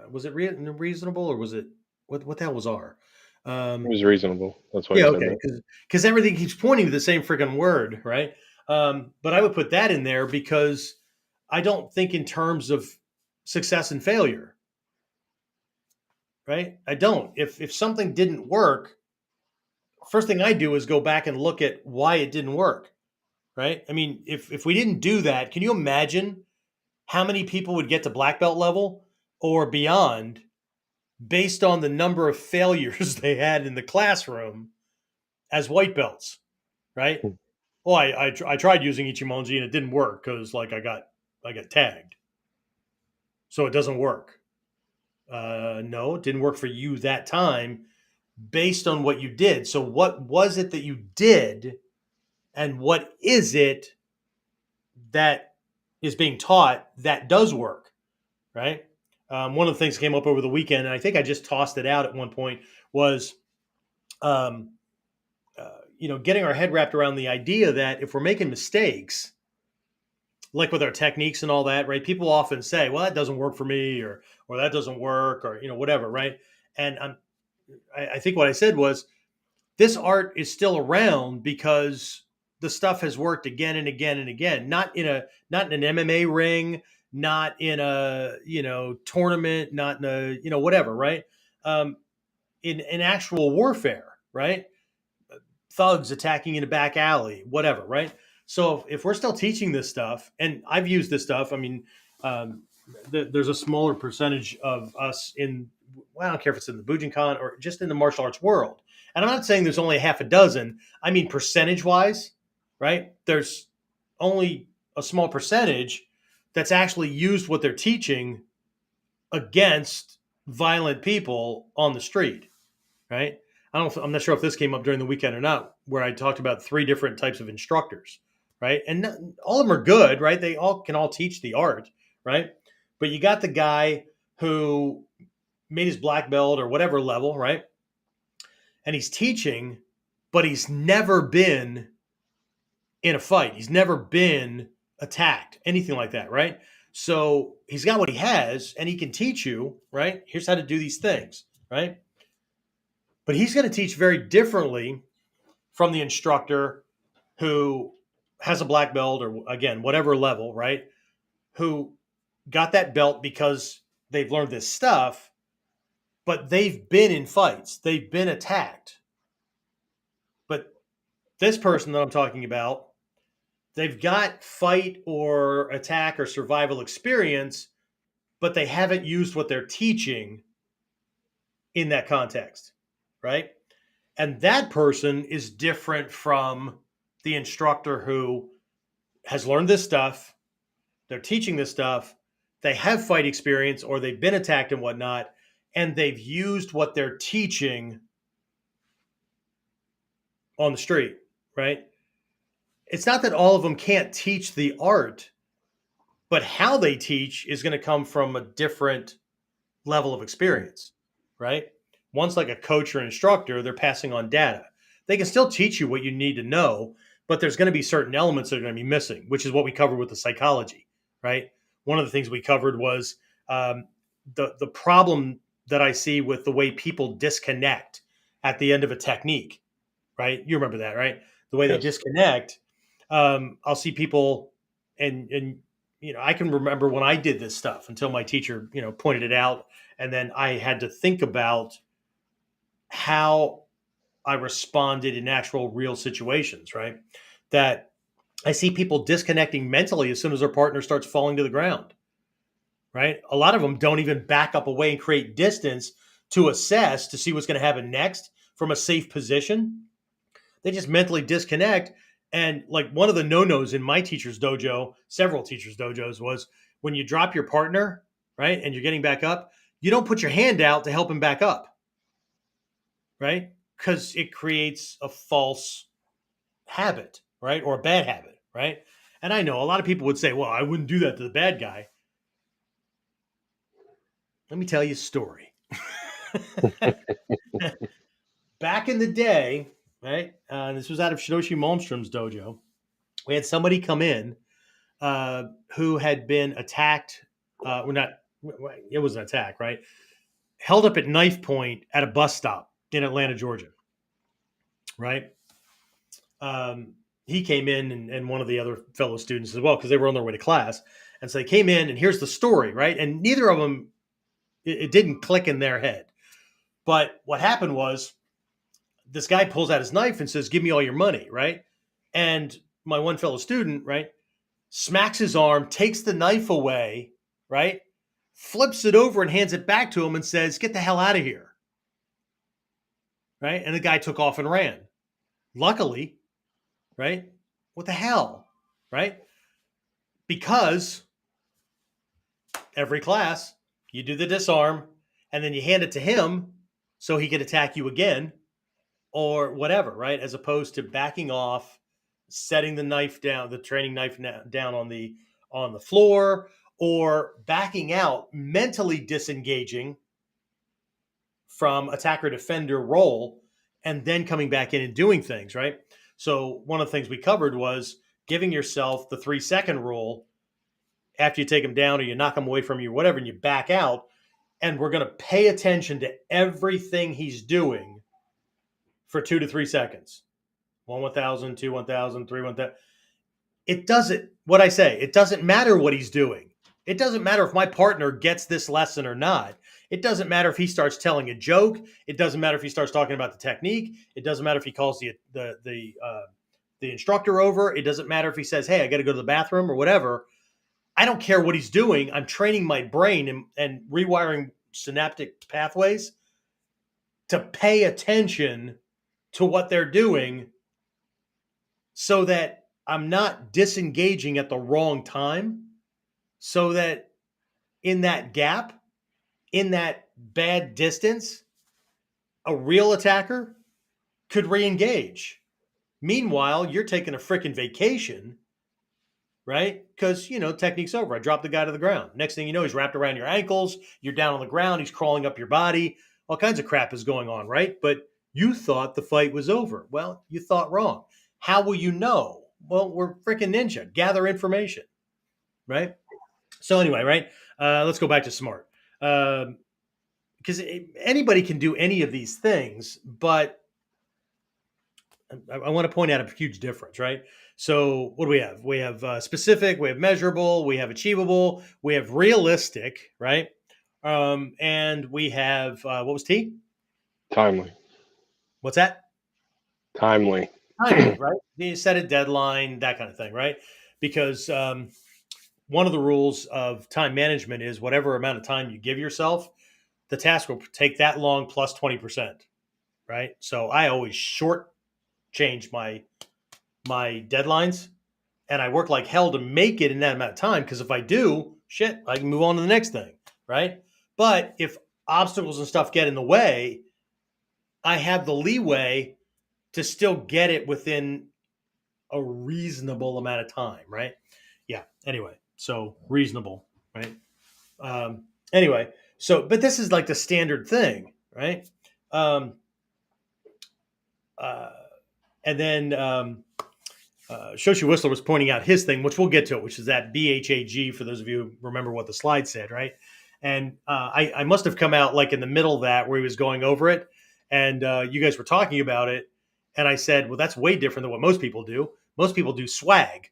A: was it reasonable, or was it what the hell was R?
B: It
A: Um,
B: was reasonable. That's why I
A: yeah,
B: said
A: okay,
B: that.
A: because everything keeps pointing to the same freaking word, right? But I would put that in there because I don't think in terms of success and failure, right? I don't. If something didn't work, first thing I do is go back and look at why it didn't work, right? I mean, if we didn't do that, can you imagine how many people would get to black belt level or beyond based on the number of failures they had in the classroom as white belts, right? Well, I tried using Ichimonji and it didn't work because like I got tagged, so it doesn't work. No, it didn't work for you that time. based on what you did. So what was it that you did, and what is it that is being taught that does work, right? One of the things that came up over the weekend, and I think I just tossed it out at one point, was um, getting our head wrapped around the idea that if we're making mistakes, like with our techniques and all that, right? People often say, "Well, that doesn't work for me," or that doesn't work, or whatever, right? And I think what I said was, this art is still around because the stuff has worked again and again and again. Not in an MMA ring, not in a tournament, not in a whatever, right? In actual warfare, right? Thugs attacking in a back alley, whatever, right? So if we're still teaching this stuff, and I've used this stuff, I mean, um, there's a smaller percentage of us well, I don't care if it's in the Bujinkan or just in the martial arts world. And I'm not saying there's only half a dozen. I mean, percentage wise, right? There's only a small percentage that's actually used what they're teaching against violent people on the street, right? I'm not sure if this came up during the weekend or not, where I talked about 3 different types of instructors, right? And all of them are good, right? They all can teach the art, right? But you got the guy who made his black belt or whatever level, right? And he's teaching, but he's never been in a fight. He's never been attacked, anything like that, right? So he's got what he has, and he can teach you, right? Here's how to do these things, right? But he's going to teach very differently from the instructor who has a black belt, or again, whatever level, right? Who got that belt because they've learned this stuff, but they've been in fights, they've been attacked. But this person that I'm talking about, they've got fight or attack or survival experience, but they haven't used what they're teaching in that context, right? And that person is different from the instructor who has learned this stuff, they're teaching this stuff, they have fight experience or they've been attacked and whatnot, and they've used what they're teaching on the street, right? It's not that all of them can't teach the art, but how they teach is going to come from a different level of experience, right? One's like a coach or instructor, they're passing on data. They can still teach you what you need to know, but there's going to be certain elements that are going to be missing, which is what we covered with the psychology, right? One of the things we covered was the problem that I see with the way people disconnect at the end of a technique, right? You remember that, right? The way they
B: Yes.
A: disconnect. I'll see people, and I can remember when I did this stuff until my teacher, pointed it out, and then I had to think about how I responded in actual real situations, right? That I see people disconnecting mentally as soon as their partner starts falling to the ground, right? A lot of them don't even back up away and create distance to assess to see what's going to happen next from a safe position. They just mentally disconnect. And like one of the no-nos in my teacher's dojo, several teachers' dojos, was when you drop your partner, right, and you're getting back up, you don't put your hand out to help him back up, right? Because it creates a false habit, right? Or a bad habit, right? And I know a lot of people would say, well, I wouldn't do that to the bad guy. Let me tell you a story. Back in the day, right? This was out of Shidoshi Malmstrom's dojo. We had somebody come in who had been attacked. We're not. It was an attack, right? Held up at knife point at a bus stop in Atlanta, Georgia. Right. He came in, and one of the other fellow students as well, because they were on their way to class, and so they came in, and here's the story, right? And neither of them, it didn't click in their head. But what happened was, this guy pulls out his knife and says, "Give me all your money," right? And my one fellow student, right, smacks his arm, takes the knife away, right? Flips it over and hands it back to him and says, "Get the hell out of here." Right? And the guy took off and ran. Luckily, right? What the hell? Right? Because every class, you do the disarm and then you hand it to him so he could attack you again or whatever, right? As opposed to backing off, setting the knife down, the training knife down on the floor, or backing out, mentally disengaging from attacker defender role, and then coming back in and doing things, right? So one of the things we covered was giving yourself the 3-second rule after you take them down or you knock them away from you or whatever, and you back out, and we're going to pay attention to everything he's doing for 2 to 3 seconds. 1 1,000, 2 1,000, 3 1,000. It doesn't, what I say, it doesn't matter what he's doing. It doesn't matter if my partner gets this lesson or not. It doesn't matter if he starts telling a joke. It doesn't matter if he starts talking about the technique. It doesn't matter if he calls the instructor over. It doesn't matter if he says, hey, I got to go to the bathroom or whatever. I don't care what he's doing. I'm training my brain and rewiring synaptic pathways to pay attention to what they're doing so that I'm not disengaging at the wrong time, so that in that gap, in that bad distance, a real attacker could re-engage. Meanwhile, you're taking a freaking vacation, right? Because, technique's over. I dropped the guy to the ground. Next thing you know, he's wrapped around your ankles. You're down on the ground. He's crawling up your body. All kinds of crap is going on, right? But you thought the fight was over. Well, you thought wrong. How will you know? Well, we're freaking ninja. Gather information, right? So anyway, right? Let's go back to SMART. Because anybody can do any of these things, but I want to point out a huge difference, right? So what do we have? We have specific, we have measurable, we have achievable, we have realistic, right? And we have, what was T?
B: Timely.
A: What's that?
B: Timely.
A: Timely, right? You set a deadline, that kind of thing, right? Because one of the rules of time management is whatever amount of time you give yourself, the task will take that long plus 20%, right? So I always change my deadlines, and I work like hell to make it in that amount of time, because if I do, shit, I can move on to the next thing, right? But if obstacles and stuff get in the way, I have the leeway to still get it within a reasonable amount of time, right? Yeah. Anyway, so reasonable, right? Anyway, but this is like the standard thing, right? And then Shoshi Whistler was pointing out his thing, which we'll get to it, which is that BHAG, for those of you who remember what the slide said, right? And I must have come out like in the middle of that where he was going over it, and you guys were talking about it, and I said, well, that's way different than what most people do. Most people do swag,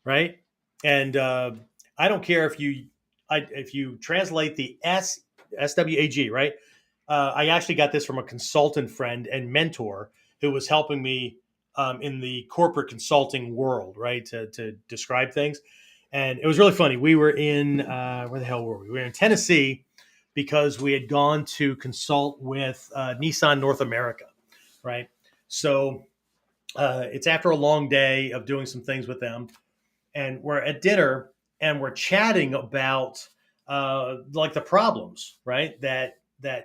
A: right? And I don't care if you translate the SWAG, right? I actually got this from a consultant friend and mentor who was helping me in the corporate consulting world, right, to describe things. And it was really funny. We were in, where the hell were we? We were in Tennessee because we had gone to consult with Nissan North America, right? So it's after a long day of doing some things with them. And we're at dinner and we're chatting about like the problems, right, that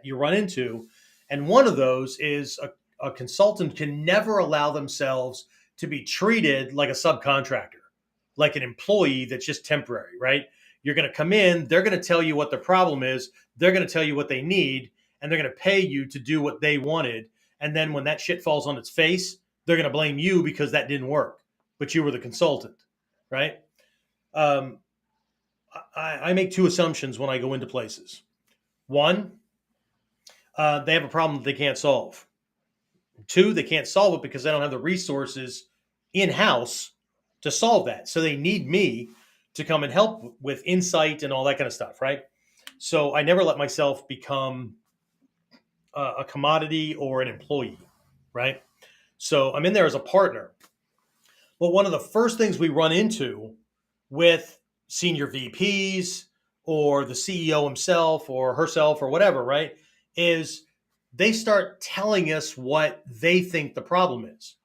A: you run into. And one of those is a consultant can never allow themselves to be treated like a subcontractor, like an employee that's just temporary, right? You're going to come in, they're going to tell you what the problem is, they're going to tell you what they need, and they're going to pay you to do what they wanted. And then when that shit falls on its face, they're going to blame you because that didn't work, but you were the consultant, right? I make two assumptions when I go into places. One, they have a problem that they can't solve. Two, they can't solve it because they don't have the resources in-house to solve that. So they need me to come and help with insight and all that kind of stuff, right? So I never let myself become a commodity or an employee, right? So I'm in there as a partner. But one of the first things we run into with senior VPs or the CEO himself or herself or whatever, right, is they start telling us what they think the problem is.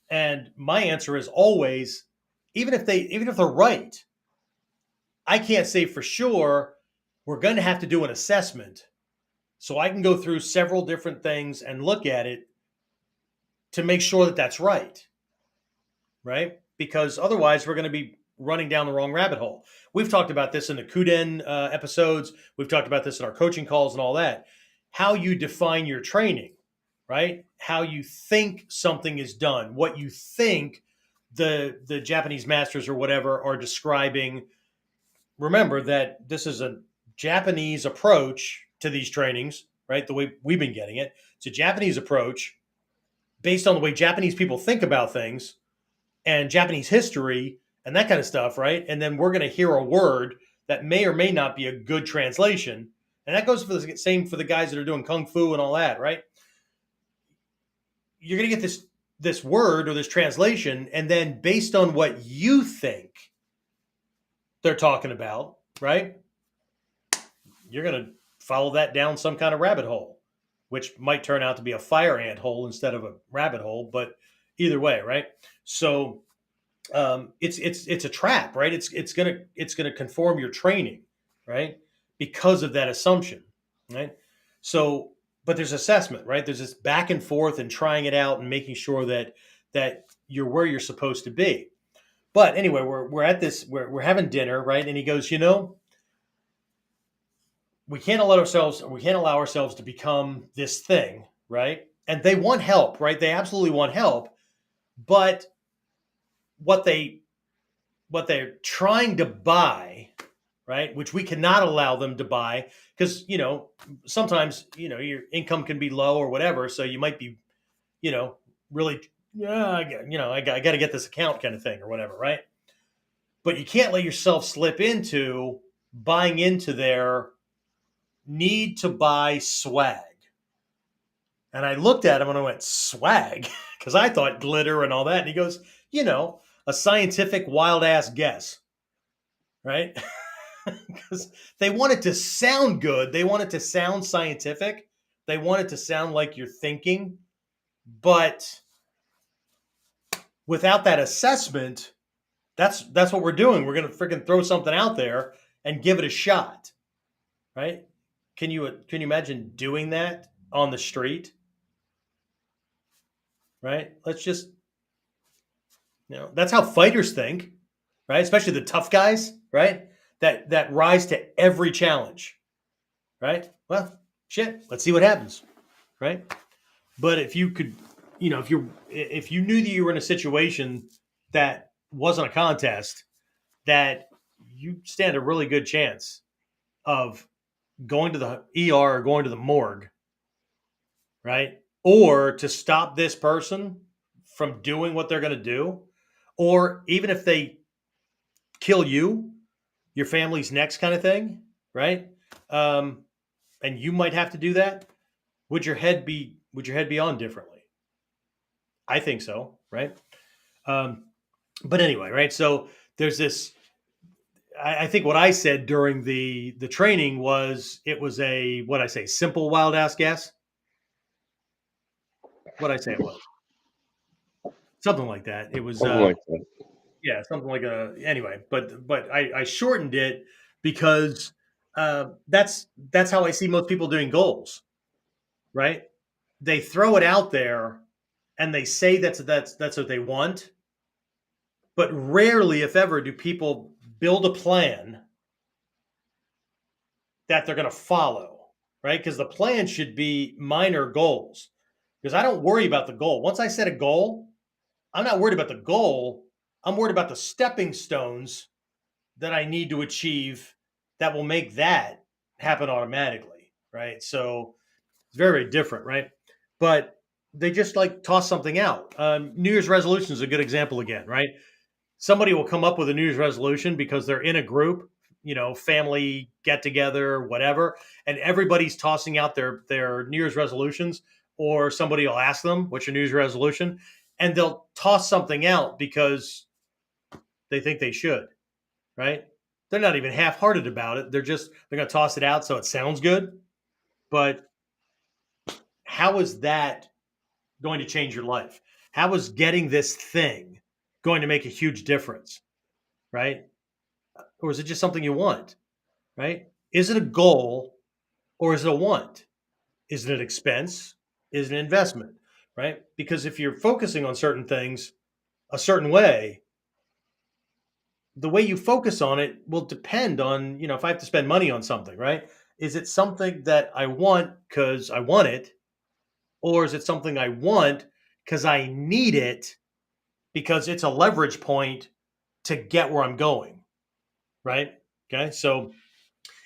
A: And my answer is always, even if they're right, I can't say for sure. We're going to have to do an assessment So I can go through several different things and look at it to make sure that that's right. Right? Because otherwise we're going to be running down the wrong rabbit hole. We've talked about this in the KUDEN episodes. We've talked about this in our coaching calls and all that. How you define your training, right? How you think something is done, what you think the Japanese masters or whatever are describing. Remember that this is a Japanese approach to these trainings, right? The way we've been getting it. It's a Japanese approach based on the way Japanese people think about things and Japanese history and that kind of stuff, right? And then we're going to hear a word that may or may not be a good translation. And that goes for the same for the guys that are doing kung fu and all that, right? You're going to get this word or this translation, and then based on what you think they're talking about, right? You're going to follow that down some kind of rabbit hole, which might turn out to be a fire ant hole instead of a rabbit hole, but either way, right? So it's a trap, right? It's gonna conform your training, right? Because of that assumption, right? So, but there's assessment, right? There's this back and forth and trying it out and making sure that you're where you're supposed to be. But anyway, we're at this, we're having dinner, right? And he goes, we can't allow ourselves to become this thing, right? And they want help, right? They absolutely want help, but what they're trying to buy, right, which we cannot allow them to buy because, sometimes, your income can be low or whatever. So you might be, really, I got to get this account kind of thing or whatever, right? But you can't let yourself slip into buying into their need to buy swag. And I looked at him and I went, swag? Because I thought glitter and all that. And he goes, a scientific wild ass guess, right? Because they want it to sound good. They want it to sound scientific. They want it to sound like you're thinking. But without that assessment, that's what we're doing. We're going to freaking throw something out there and give it a shot, right? Can you imagine doing that on the street? Right? Let's just, that's how fighters think, right? Especially the tough guys, right? That rise to every challenge, right? Well, shit, let's see what happens, right? But if you could, if you knew that you were in a situation that wasn't a contest, that you stand a really good chance of going to the ER or going to the morgue, right? Or to stop this person from doing what they're going to do, or even if they kill you, your family's next kind of thing, right? And you might have to do that. Would your head be on differently? I think so, right? But anyway, right? So there's this. I think what I said during the training was it was a what I say simple wild ass guess. What I say it was something like that. It was
B: Something like that.
A: yeah, something like anyway. But I shortened it because that's how I see most people doing goals, right? They throw it out there and they say that's what they want, but rarely, if ever, do people build a plan that they're going to follow, right? Because the plan should be minor goals. Because I don't worry about the goal. Once I set a goal, I'm not worried about the goal. I'm worried about the stepping stones that I need to achieve that will make that happen automatically, right? So it's very, very different, right? But they just like toss something out. New Year's resolution is a good example again, right? Somebody will come up with a New Year's resolution because they're in a group, family get together, whatever, and everybody's tossing out their New Year's resolutions, or somebody will ask them, what's your New Year's resolution? And they'll toss something out because they think they should, right? They're not even half-hearted about it. They're going to toss it out so it sounds good. But how is that going to change your life? How is getting this thing going to make a huge difference, right? Or is it just something you want, right? Is it a goal or is it a want? Is it an expense? Is it an investment? Right? Because if you're focusing on certain things a certain way, the way you focus on it will depend on, if I have to spend money on something, right? Is it something that I want because I want it? Or is it something I want because I need it because it's a leverage point to get where I'm going, right? Okay. So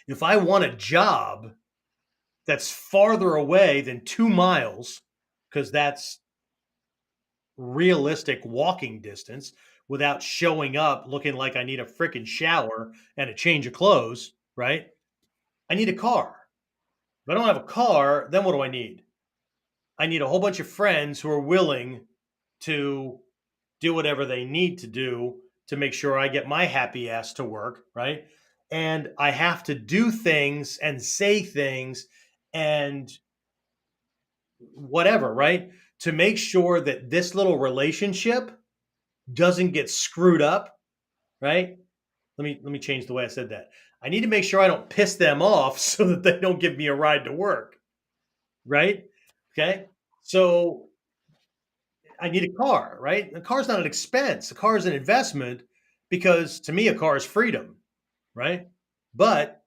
A: if I want a job that's farther away than 2 miles, because that's realistic walking distance without showing up looking like I need a freaking shower and a change of clothes, right? I need a car. If I don't have a car, then what do I need? I need a whole bunch of friends who are willing to do whatever they need to do to make sure I get my happy ass to work, right? And I have to do things and say things and whatever, right? To make sure that this little relationship doesn't get screwed up, right? Let me change the way I said that. I need to make sure I don't piss them off so that they don't give me a ride to work, right? Okay? So I need a car, right? A car's not an expense. A car is an investment because to me, a car is freedom, right? But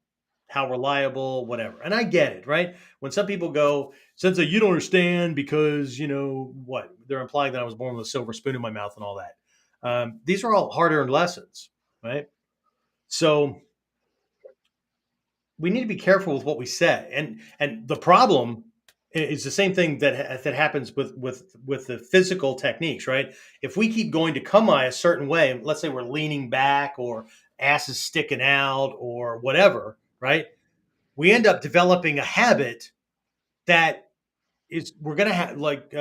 A: how reliable, whatever. And I get it, right? When some people go, Sensei, you don't understand because, what? They're implying that I was born with a silver spoon in my mouth and all that. These are all hard earned lessons, right? So we need to be careful with what we say. And the problem is the same thing that happens with the physical techniques, right? If we keep going to kamae a certain way, let's say we're leaning back or ass is sticking out or whatever, right? We end up developing a habit that is we're going to have like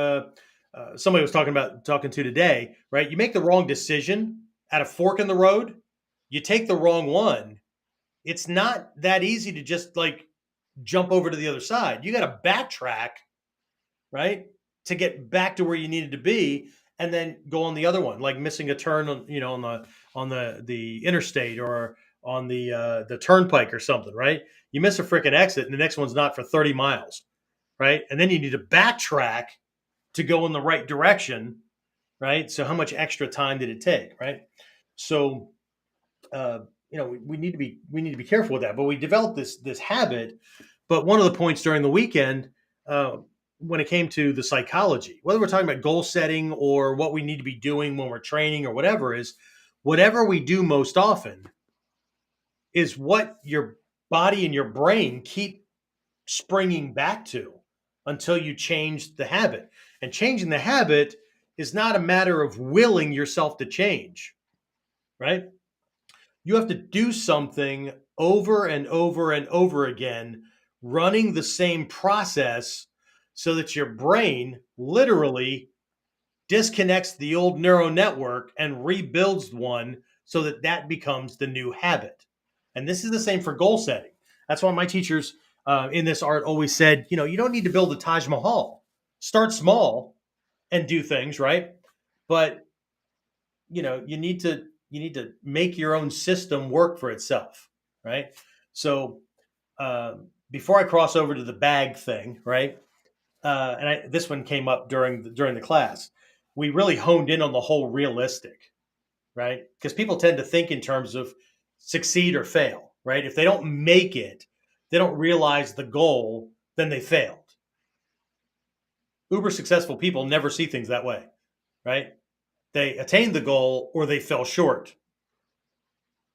A: somebody was talking to today, right? You make the wrong decision at a fork in the road, you take the wrong one. It's not that easy to just like jump over to the other side. You got to backtrack, right, to get back to where you needed to be, and then go on the other one, like missing a turn on on the interstate or on the turnpike or something, right? You miss a freaking exit, and the next one's not for 30 miles, right? And then you need to backtrack to go in the right direction, right? So how much extra time did it take, right? So uh, we need to be careful with that. But we developed this habit. But one of the points during the weekend, uh, when it came to the psychology, whether we're talking about goal setting or what we need to be doing when we're training or whatever, is whatever we do most often is what your body and your brain keep springing back to until you change the habit. And changing the habit is not a matter of willing yourself to change, right? You have to do something over and over and over again, running the same process so that your brain literally disconnects the old neural network and rebuilds one so that that becomes the new habit. And this is the same for goal setting. That's why my teachers in this art always said, you don't need to build a Taj Mahal. Start small and do things, right? But you need to make your own system work for itself, right? So before I cross over to the BHAG thing, right? This one came up during the class. We really honed in on the whole realistic, right? Because people tend to think in terms of succeed or fail, right? If they don't make it, they don't realize the goal, then they failed. Uber successful people never see things that way, right? They attained the goal or they fell short,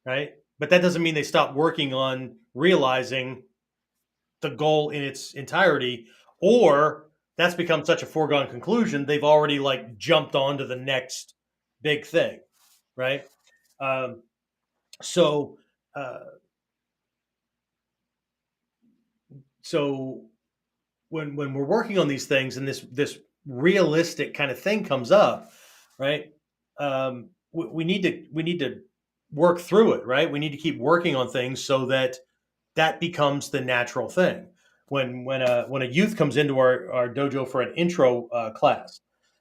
A: right? But that doesn't mean they stop working on realizing the goal in its entirety, or that's become such a foregone conclusion they've already like jumped on to the next big thing, right? Um, so, uh, so when we're working on these things and this realistic kind of thing comes up, right? We need to work through it, right? We need to keep working on things so that that becomes the natural thing. When a youth comes into our dojo for an intro class,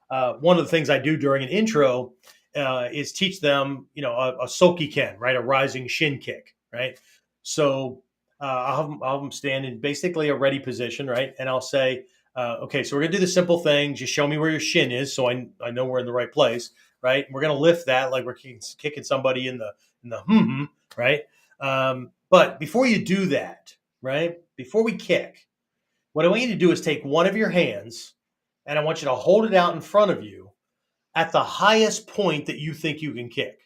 A: one of the things I do during an intro is teach them, a soki ken, right, a rising shin kick, right. So I'll have them stand in basically a ready position, right? And I'll say, okay, so we're gonna do the simple thing. Just show me where your shin is, so I know we're in the right place, right? We're gonna lift that like we're kicking somebody in the right? But before you do that, right? Before we kick, what I want you to do is take one of your hands, and I want you to hold it out in front of you at the highest point that you think you can kick.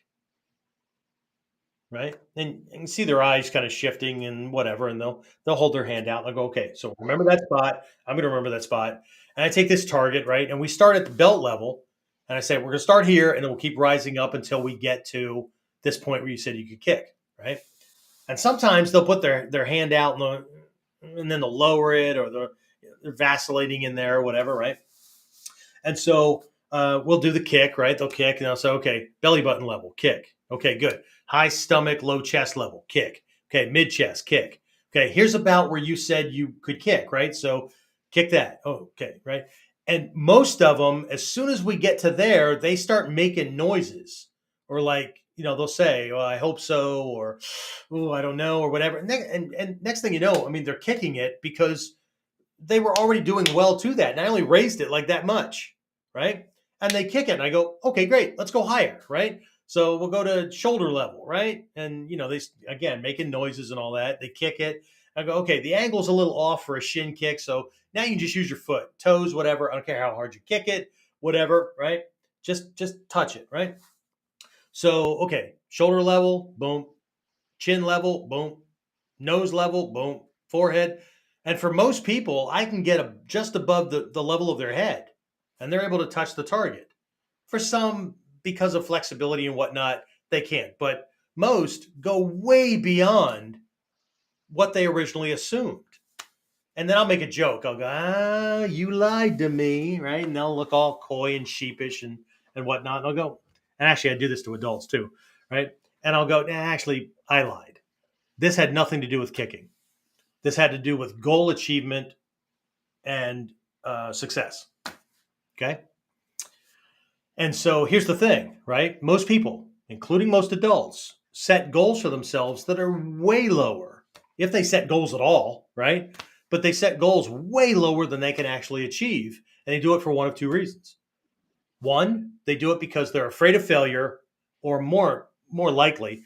A: Right? And you can see their eyes kind of shifting and whatever, and they'll hold their hand out and they'll go, okay, so remember that spot. I'm going to remember that spot. And I take this target, right? And we start at the belt level. And I say, we're going to start here and then we'll keep rising up until we get to this point where you said you could kick, right? And sometimes they'll put their hand out and then they'll lower it, or they're vacillating in there or whatever, right? And so we'll do the kick, right? They'll kick and I'll say, okay, belly button level, kick. Okay, good. High stomach, low chest level, kick. Okay, mid chest, kick. Okay, here's about where you said you could kick, right? So kick that. Oh, okay, right? And most of them, as soon as we get to there, they start making noises, or like, they'll say, "Oh, I hope so," or "Oh, I don't know," or whatever. And next thing you know, I mean, they're kicking it because they were already doing well to that. And I only raised it like that much, right? And they kick it, and I go, okay, great, let's go higher, right? So we'll go to shoulder level, right? And they again making noises and all that. They kick it. I go, okay, the angle's a little off for a shin kick, so now you can just use your foot, toes, whatever. I don't care how hard you kick it, whatever, right? Just touch it, right? So okay, shoulder level, boom, chin level, boom, nose level, boom, forehead. And for most people, I can get just above the level of their head, and they're able to touch the target. For some, because of flexibility and whatnot, they can't. But most go way beyond what they originally assumed. And then I'll make a joke. I'll go, you lied to me, right? And they'll look all coy and sheepish and whatnot. And I'll go, and actually, I do this to adults too, right? And I'll go, actually, I lied. This had nothing to do with kicking. This had to do with goal achievement and success. Okay. And so here's the thing, right? Most people, including most adults, set goals for themselves that are way lower, if they set goals at all, right? But they set goals way lower than they can actually achieve. And they do it for one of two reasons. One, they do it because they're afraid of failure, or more likely,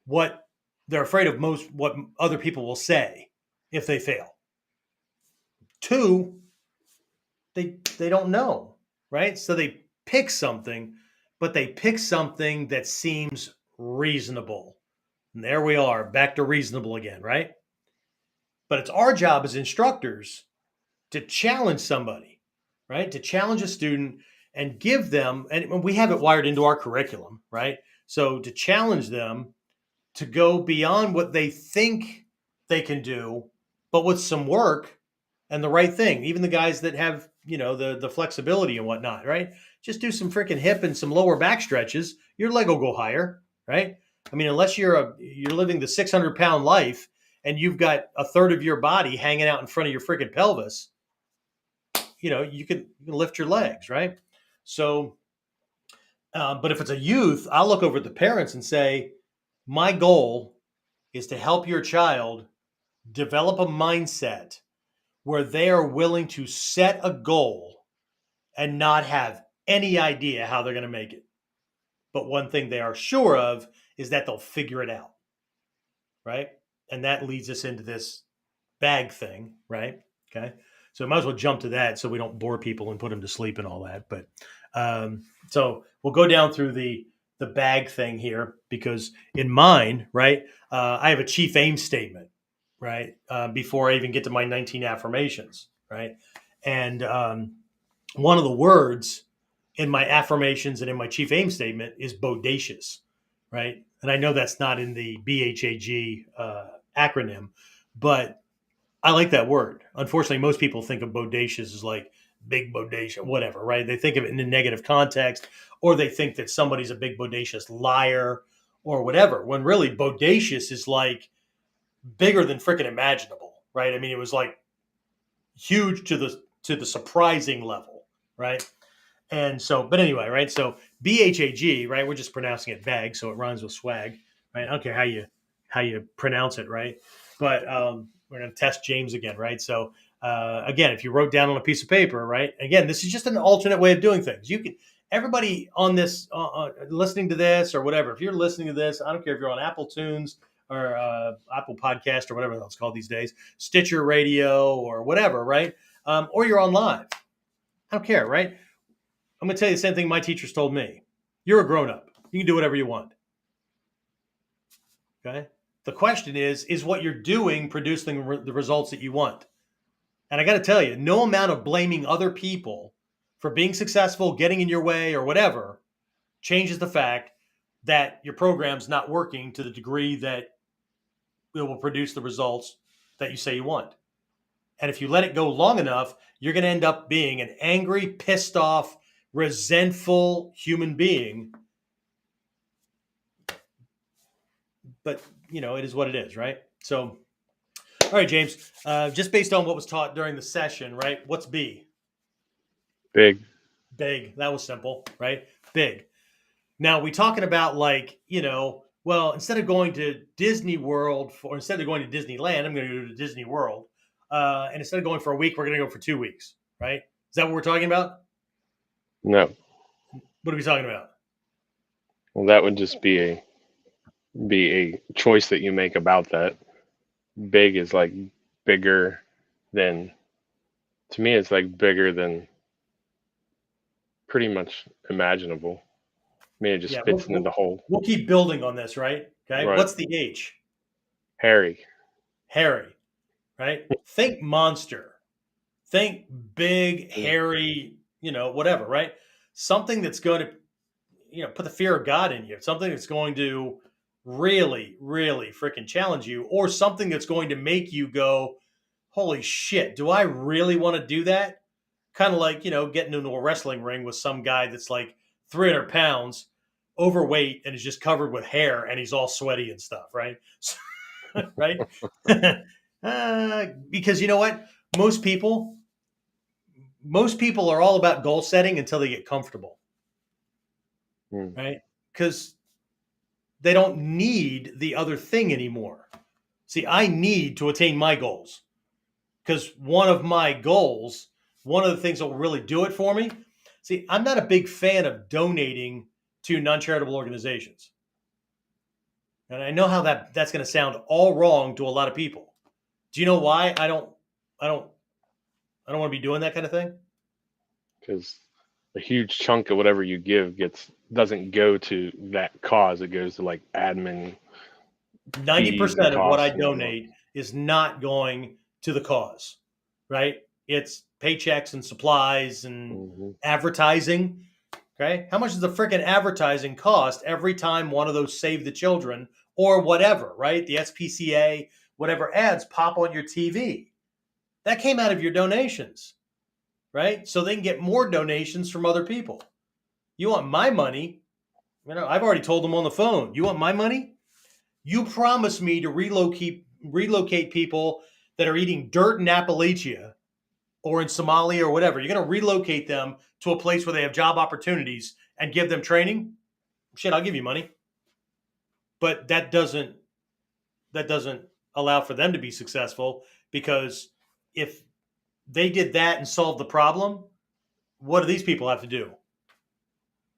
A: what they're afraid of most, what other people will say if they fail. Two, they don't know, right? So they pick something, but they pick something that seems reasonable. And there we are, back to reasonable again, right? But it's our job as instructors to challenge somebody, right? To challenge a student and give them, and we have it wired into our curriculum, right? So to challenge them to go beyond what they think they can do, but with some work and the right thing. Even the guys that have, the flexibility and whatnot, right? Just do some freaking hip and some lower back stretches. Your leg will go higher, right? I mean, unless you're living the 600-pound life and you've got a third of your body hanging out in front of your freaking pelvis, you can lift your legs, right? So, but if it's a youth, I'll look over at the parents and say, my goal is to help your child develop a mindset where they are willing to set a goal and not have any idea how they're going to make it. But one thing they are sure of is that they'll figure it out, right? And that leads us into this BHAG thing, right? Okay. So I might as well jump to that so we don't bore people and put them to sleep and all that. But so we'll go down through the BHAG thing here, because in mine, right, I have a chief aim statement, right, before I even get to my 19 affirmations, right? And one of the words in my affirmations and in my chief aim statement is bodacious, right? And I know that's not in the BHAG acronym, but I like that word. Unfortunately, most people think of bodacious as like big bodacious, whatever, right? They think of it in a negative context, or they think that somebody's a big bodacious liar or whatever, when really bodacious is like bigger than freaking imaginable, right? I mean, it was like huge to the surprising level, right? And so, but anyway, right? So BHAG, right? We're just pronouncing it BHAG, so it rhymes with swag, right? I don't care how you pronounce it, right? But we're going to test James again, right? So again, if you wrote down on a piece of paper, right? Again, this is just an alternate way of doing things. You can everybody on this listening to this or whatever. If you're listening to this, I don't care if you're on Apple Tunes or Apple Podcast or whatever it's called these days, Stitcher Radio or whatever, right? Or you're on live. I don't care, right? I'm going to tell you the same thing my teachers told me. You're a grown-up. You can do whatever you want. Okay? The question is what you're doing producing the results that you want? And I got to tell you, no amount of blaming other people for being successful, getting in your way, or whatever changes the fact that your program's not working to the degree that it will produce the results that you say you want. And if you let it go long enough, you're going to end up being an angry, pissed off, resentful human being. But, it is what it is, right? So, all right, James, just based on what was taught during the session, right? What's B?
B: Big.
A: Big. That was simple, right? Big. Now, we talking about instead of going to Disney World or instead of going to Disneyland, I'm going to go to Disney World. And instead of going for a week, we're going to go for 2 weeks, right? Is that what we're talking about?
B: No.
A: What are we talking about?
B: Well, that would just be a choice that you make about that. Big is like bigger than, to me, it's like bigger than pretty much imaginable. I mean, it just fits into the whole.
A: We'll keep building on this, right? Okay.
B: Right.
A: What's the H?
B: Harry,
A: right? Think monster. Think big, hairy, whatever, right? Something that's going to, put the fear of God in you. Something that's going to really, really freaking challenge you, or something that's going to make you go, holy shit, do I really want to do that? Kind of like, getting into a wrestling ring with some guy that's like 300 pounds, overweight, and is just covered with hair, and he's all sweaty and stuff, right? Right? Because you know what? Most people are all about goal setting until they get comfortable, right? Because they don't need the other thing anymore. See, I need to attain my goals because one of the things that will really do it for me. See, I'm not a big fan of donating to non-charitable organizations. And I know how that's going to sound all wrong to a lot of people. Do you know why I don't want to be doing that kind of thing?
B: Because a huge chunk of whatever you give doesn't go to that cause. It goes to like admin.
A: 90% of what I donate is not going to the cause, right? It's paychecks and supplies and advertising. Okay. How much does the freaking advertising cost every time one of those Save the Children or whatever, right? The SPCA, whatever ads pop on your TV? That came out of your donations, right? So they can get more donations from other people. You want my money? I've already told them on the phone. You want my money? You promise me to relocate people that are eating dirt in Appalachia or in Somalia or whatever. You're going to relocate them to a place where they have job opportunities and give them training? Shit, I'll give you money. But that doesn't allow for them to be successful, because if they did that and solved the problem, what do these people have to do?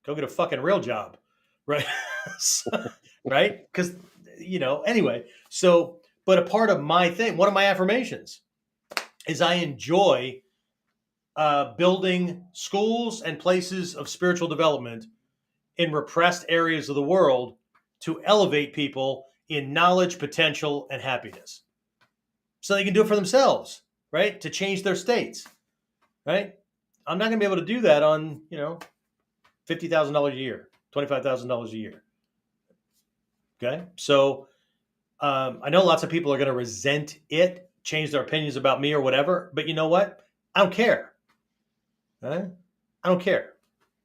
A: Go get a fucking real job, right? Right? Because, anyway. So, but a part of my thing, one of my affirmations is I enjoy building schools and places of spiritual development in repressed areas of the world to elevate people in knowledge, potential, and happiness. So they can do it for themselves, right? To change their states, right? I'm not going to be able to do that on, $50,000 a year, $25,000 a year. Okay. So I know lots of people are going to resent it, change their opinions about me or whatever, but you know what? I don't care. Right? I don't care.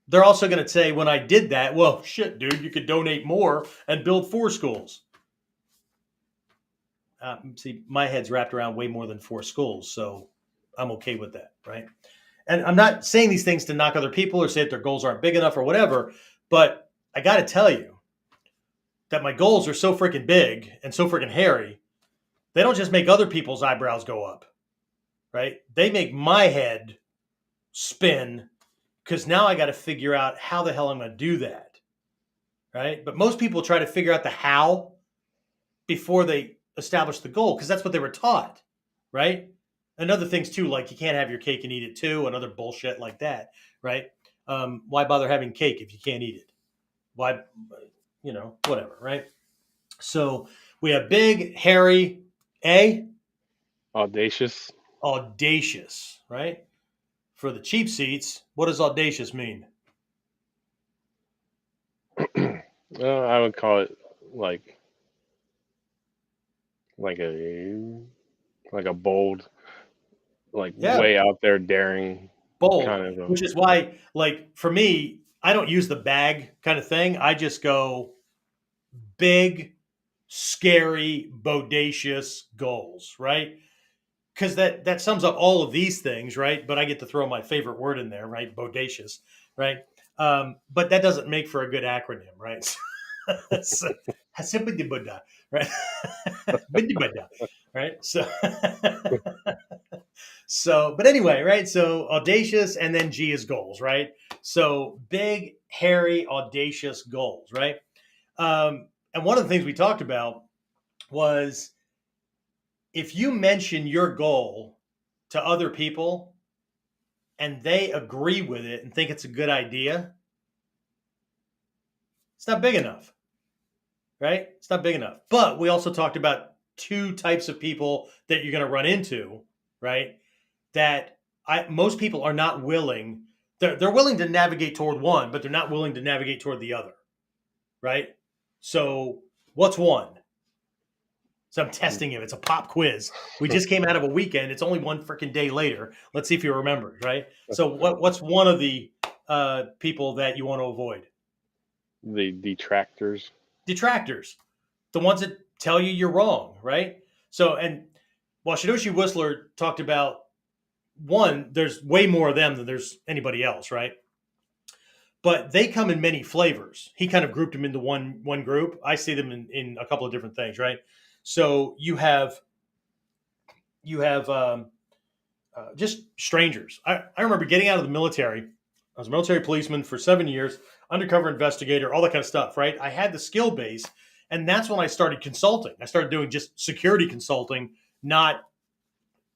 A: They're also going to say when I did that, well, shit, dude, you could donate more and build 4 schools. See, my head's wrapped around way more than 4 schools, so I'm okay with that, right? And I'm not saying these things to knock other people or say that their goals aren't big enough or whatever, but I got to tell you that my goals are so freaking big and so freaking hairy They don't just make other people's eyebrows go up, right? They make my head spin because now I got to figure out how the hell I'm going to do that, right? But most people try to figure out the how before they establish the goal because that's what they were taught, right? And other things too, like you can't have your cake and eat it too, and other bullshit like that, right? Why bother having cake if you can't eat it? Why, whatever, right? So we have big, hairy,
B: Audacious.
A: audacious, right? For the cheap seats, what does audacious mean?
B: I would call it like like a like a bold, like
A: Yeah,
B: way out there, daring
A: bold,
B: kind of
A: which is why, like, for me, I don't use the bag kind of thing. I just go big, scary, bodacious goals, right? Because that sums up all of these things, right? But I get to throw my favorite word in there, right? Bodacious, right? But that doesn't make for a good acronym, right? So, right? Right? So, but anyway, right? So audacious, and then G is goals, right? So big, hairy, audacious goals, right? And one of the things we talked about was if you mention your goal to other people and they agree with it and think it's a good idea, it's not big enough, right? It's not big enough. But we also talked about two types of people that you're going to run into, right? That most people are not willing. They're willing to navigate toward one, but they're not willing to navigate toward the other, right? So what's one? So I'm testing him. It's a pop quiz. We just came out of a weekend. It's only one freaking day later. Let's see if you remember, right? So what's one of the people that you want to avoid?
B: the detractors.
A: Detractors, the ones that tell you you're wrong, right? So, and while Shidoshi Whistler talked about one, there's way more of them than there's anybody else, right? But they come in many flavors. He kind of grouped them into one group. I see them in a couple of different things, right? So you have just strangers. I remember getting out of the military. I was a military policeman for 7 years, undercover investigator, all that kind of stuff, right? I had the skill base, and that's when I started consulting. I started doing just security consulting, not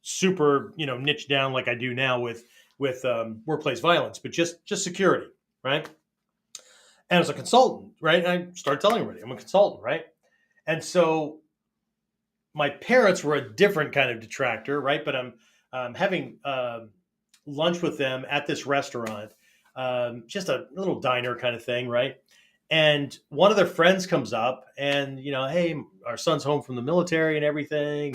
A: super, niche down like I do now with workplace violence, but just security, right? And as a consultant, right, I started telling everybody I'm a consultant, right? And so my parents were a different kind of detractor, right? But I'm having lunch with them at this restaurant, just a little diner kind of thing, right? And one of their friends comes up and, hey, our son's home from the military and everything,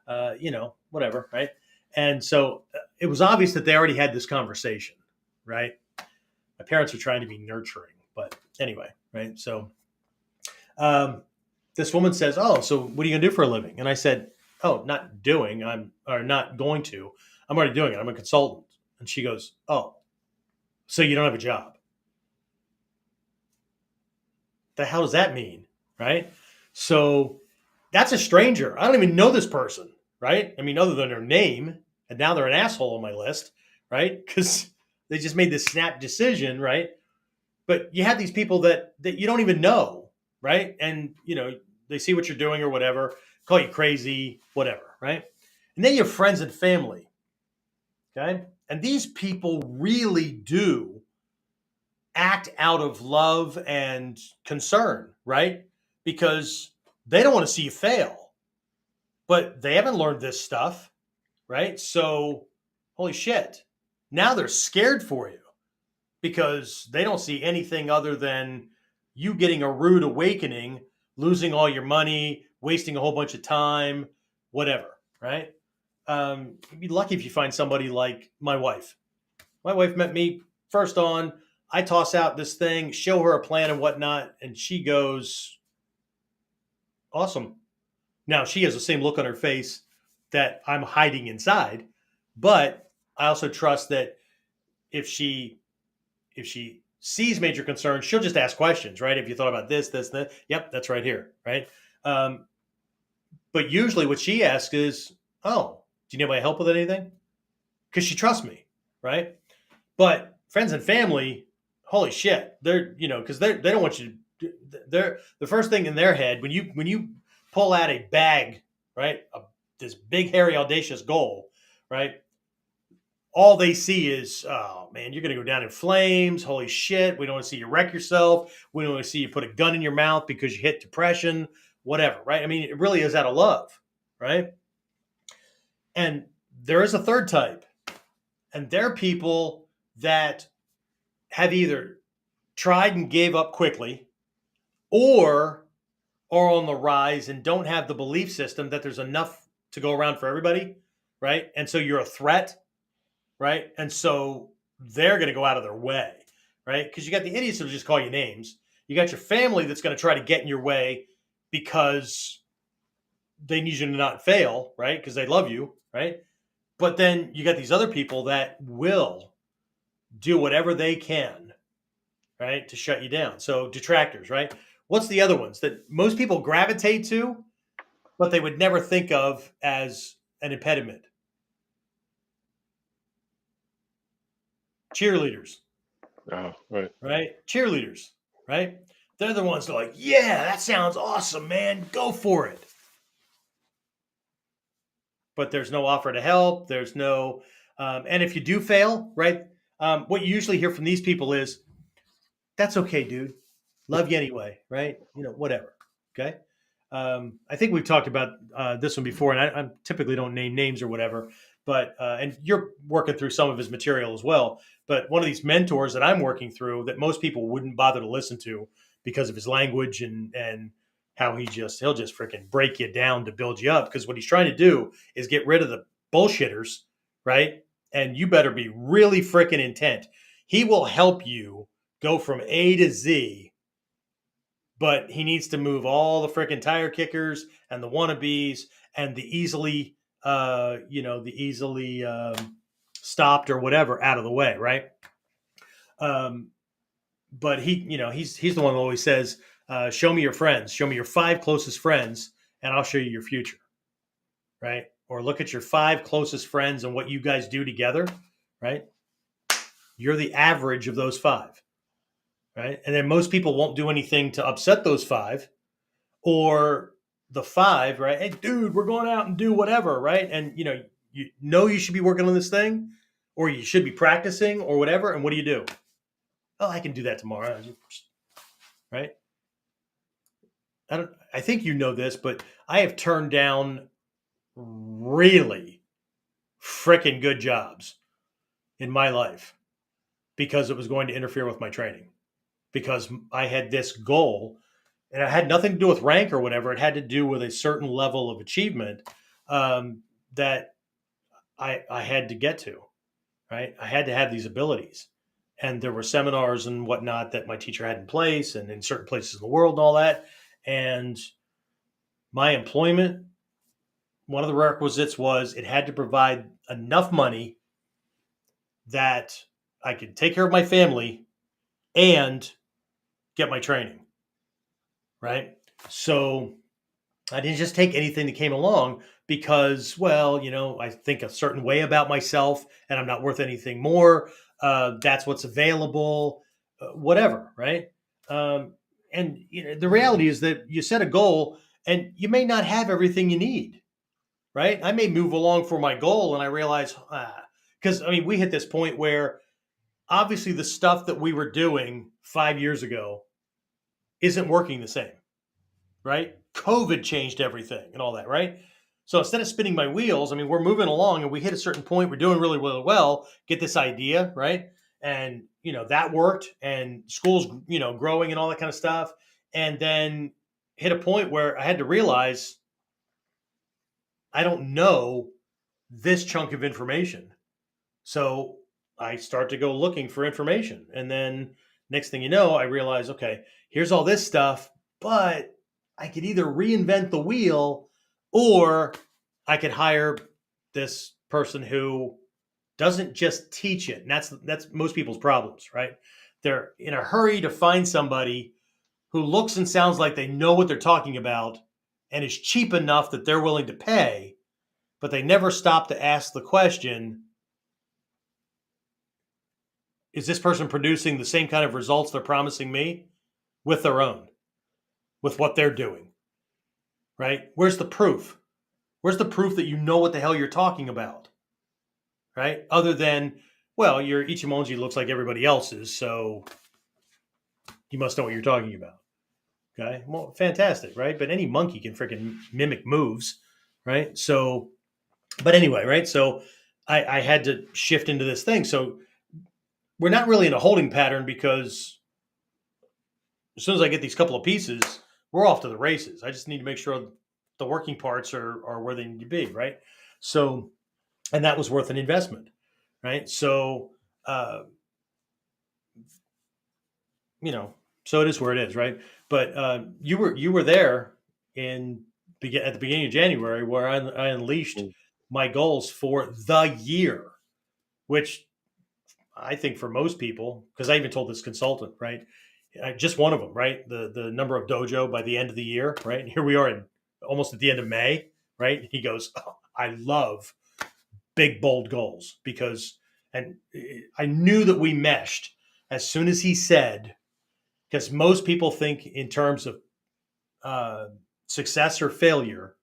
A: and, whatever, right? And so it was obvious that they already had this conversation, right? My parents are trying to be nurturing, but anyway, right? So this woman says, "Oh, so what are you going to do for a living?" And I said, "Oh, not doing. Or not going to. I'm already doing it. I'm a consultant." And she goes, "Oh, so you don't have a job? The hell does that mean?" Right? So that's a stranger. I don't even know this person, right? I mean, other than their name, and now they're an asshole on my list, right? Because they just made this snap decision, right? But you have these people that you don't even know, right? And they see what you're doing or whatever, call you crazy, whatever, right? And then you have friends and family, okay? And these people really do act out of love and concern, right? Because they don't want to see you fail, but they haven't learned this stuff, right? So, holy shit. Now they're scared for you because they don't see anything other than you getting a rude awakening, losing all your money, wasting a whole bunch of time, whatever, right? You'd be lucky if you find somebody like my wife. My wife met me first on. I toss out this thing, show her a plan and whatnot, and she goes, "Awesome." Now she has the same look on her face that I'm hiding inside, but I also trust that if she sees major concerns, she'll just ask questions, right? If you thought about this, this, that, yep, that's right here, right? Um, But usually what she asks is, oh, do you need my help with anything? Because she trusts me, right? But friends and family, holy shit, they're, because they don't want you to, they're the first thing in their head when you pull out a bag, right? This big, hairy, audacious goal, right? All they see is, oh man, you're going to go down in flames. Holy shit. We don't want to see you wreck yourself. We don't want to see you put a gun in your mouth because you hit depression, whatever, right? I mean, it really is out of love, right? And there is a third type, and they're people that have either tried and gave up quickly or are on the rise and don't have the belief system that there's enough to go around for everybody, right? And so you're a threat, right? And so they're going to go out of their way, right? Because you got the idiots that'll just call you names. You got your family that's going to try to get in your way because they need you to not fail, right? Because they love you, right? But then you got these other people that will do whatever they can, right, to shut you down. So detractors, right? What's the other ones that most people gravitate to, but they would never think of as an impediment? Cheerleaders.
B: Oh, right.
A: Right? Cheerleaders, right? They're the ones that are like, yeah, that sounds awesome, man. Go for it. But there's no offer to help. There's no, and if you do fail, right? What you usually hear from these people is, that's okay, dude. Love you anyway, right? Whatever. Okay. I think we've talked about this one before, and I typically don't name names or whatever, but and you're working through some of his material as well. But one of these mentors that I'm working through that most people wouldn't bother to listen to because of his language and how he'll just freaking break you down to build you up, because what he's trying to do is get rid of the bullshitters, right? And you better be really freaking intent. He will help you go from A to Z, but he needs to move all the freaking tire kickers and the wannabes and the easily stopped or whatever out of the way, right? But he's the one who always says, show me your friends, show me your 5 closest friends, and I'll show you your future, right? Or look at your 5 closest friends and what you guys do together, right? You're the average of those 5, right? And then most people won't do anything to upset those 5, or the 5, right? Hey, dude, we're going out and do whatever, right? And you should be working on this thing, or you should be practicing, or whatever. And what do? Oh, I can do that tomorrow, right? I think you know this, but I have turned down really freaking good jobs in my life because it was going to interfere with my training, because I had this goal, and it had nothing to do with rank or whatever. It had to do with a certain level of achievement that I had to get to, right? I had to have these abilities. And there were seminars and whatnot that my teacher had in place and in certain places in the world and all that. And my employment, one of the requisites was it had to provide enough money that I could take care of my family and get my training, right? So I didn't just take anything that came along because, well, I think a certain way about myself and I'm not worth anything more. That's what's available, whatever, right? And the reality is that you set a goal and you may not have everything you need, right? I may move along for my goal and I realize, because we hit this point where obviously the stuff that we were doing 5 years ago isn't working the same, right? COVID changed everything and all that, right? So instead of spinning my wheels, we're moving along and we hit a certain point, we're doing really, really well, get this idea, right? And, that worked, and school's, growing and all that kind of stuff. And then hit a point where I had to realize I don't know this chunk of information. So I start to go looking for information. And then next thing you know, I realize, okay, here's all this stuff, but I could either reinvent the wheel or I could hire this person who doesn't just teach it. And that's most people's problems, right? They're in a hurry to find somebody who looks and sounds like they know what they're talking about and is cheap enough that they're willing to pay, but they never stop to ask the question, is this person producing the same kind of results they're promising me with their own, with what they're doing, right? Where's the proof? Where's the proof that you know what the hell you're talking about, right? Other than, well, your Ichimonji looks like everybody else's, so you must know what you're talking about. Okay, well, fantastic, right? But any monkey can freaking mimic moves, right? So, but anyway, right? So I had to shift into this thing. So we're not really in a holding pattern because as soon as I get these couple of pieces, we're off to the races. I just need to make sure the working parts are where they need to be, right? So, and that was worth an investment, right? So, so it is where it is, right? But you were there at the beginning of January where I unleashed my goals for the year, which I think for most people, because I even told this consultant, right? Just one of them, right? The number of dojo by the end of the year, right? And here we are almost at the end of May, right? He goes, oh, I love big, bold goals and I knew that we meshed as soon as he said, because most people think in terms of success or failure,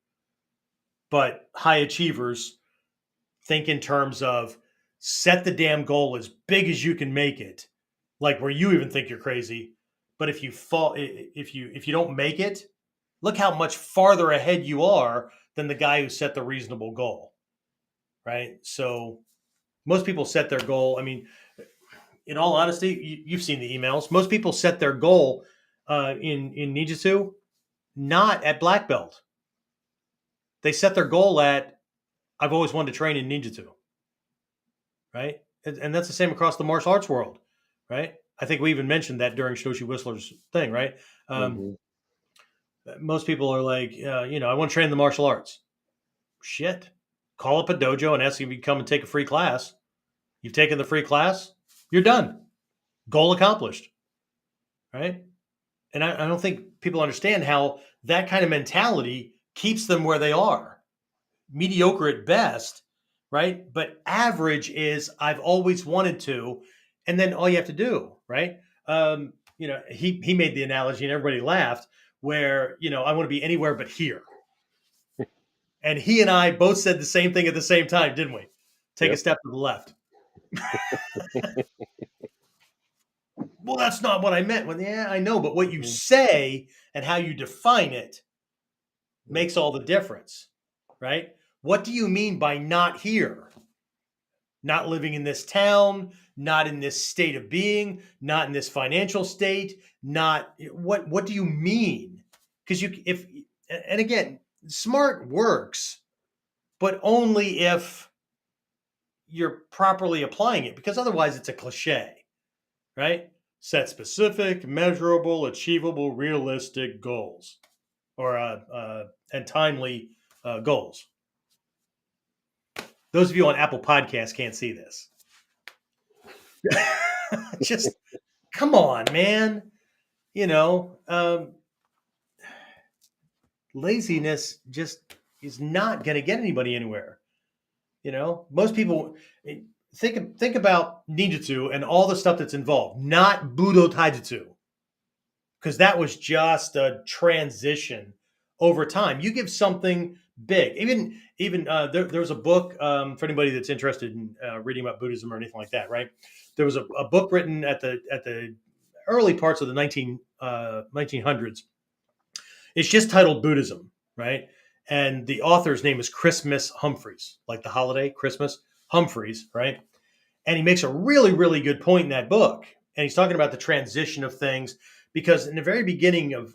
A: but high achievers think in terms of set the damn goal as big as you can make it, like where you even think you're crazy. But if you don't make it, look how much farther ahead you are than the guy who set the reasonable goal, right? So most people set their goal. I mean, in all honesty, you've seen the emails. Most people set their goal in ninjutsu not at black belt. They set their goal at, I've always wanted to train in ninjutsu, right? And that's the same across the martial arts world, right? I think we even mentioned that during Shoshi Whistler's thing, right? Most people are like, I want to train in the martial arts. Shit. Call up a dojo and ask if you can come and take a free class. You've taken the free class, you're done. Goal accomplished, right? And I don't think people understand how that kind of mentality keeps them where they are. Mediocre at best, right? But average is I've always wanted to, and then all you have to do, right? He made the analogy and everybody laughed where, I want to be anywhere but here. And he and I both said the same thing at the same time, didn't we? Take a step to the left. Well, that's not what I meant. Well, yeah, I know, but what you say and how you define it makes all the difference, right? What do you mean by not here? Not living in this town, not in this state of being, not in this financial state, not what do you mean? Because and again, smart works, but only if you're properly applying it, because otherwise it's a cliche, right? Set specific, measurable, achievable, realistic goals, or and timely goals. Those of you on Apple Podcasts can't see this. Just come on, man. Laziness just is not going to get anybody anywhere. Most people think about ninjutsu and all the stuff that's involved, not Budo Taijutsu, because that was just a transition over time. You give something big. Even there's a book for anybody that's interested in reading about Buddhism or anything like that, right? There was a book written at the early parts of the 1900s. It's just titled Buddhism, right? And the author's name is Christmas Humphreys, like the holiday Christmas Humphreys, right? And he makes a really, really good point in that book. And he's talking about the transition of things, because in the very beginning of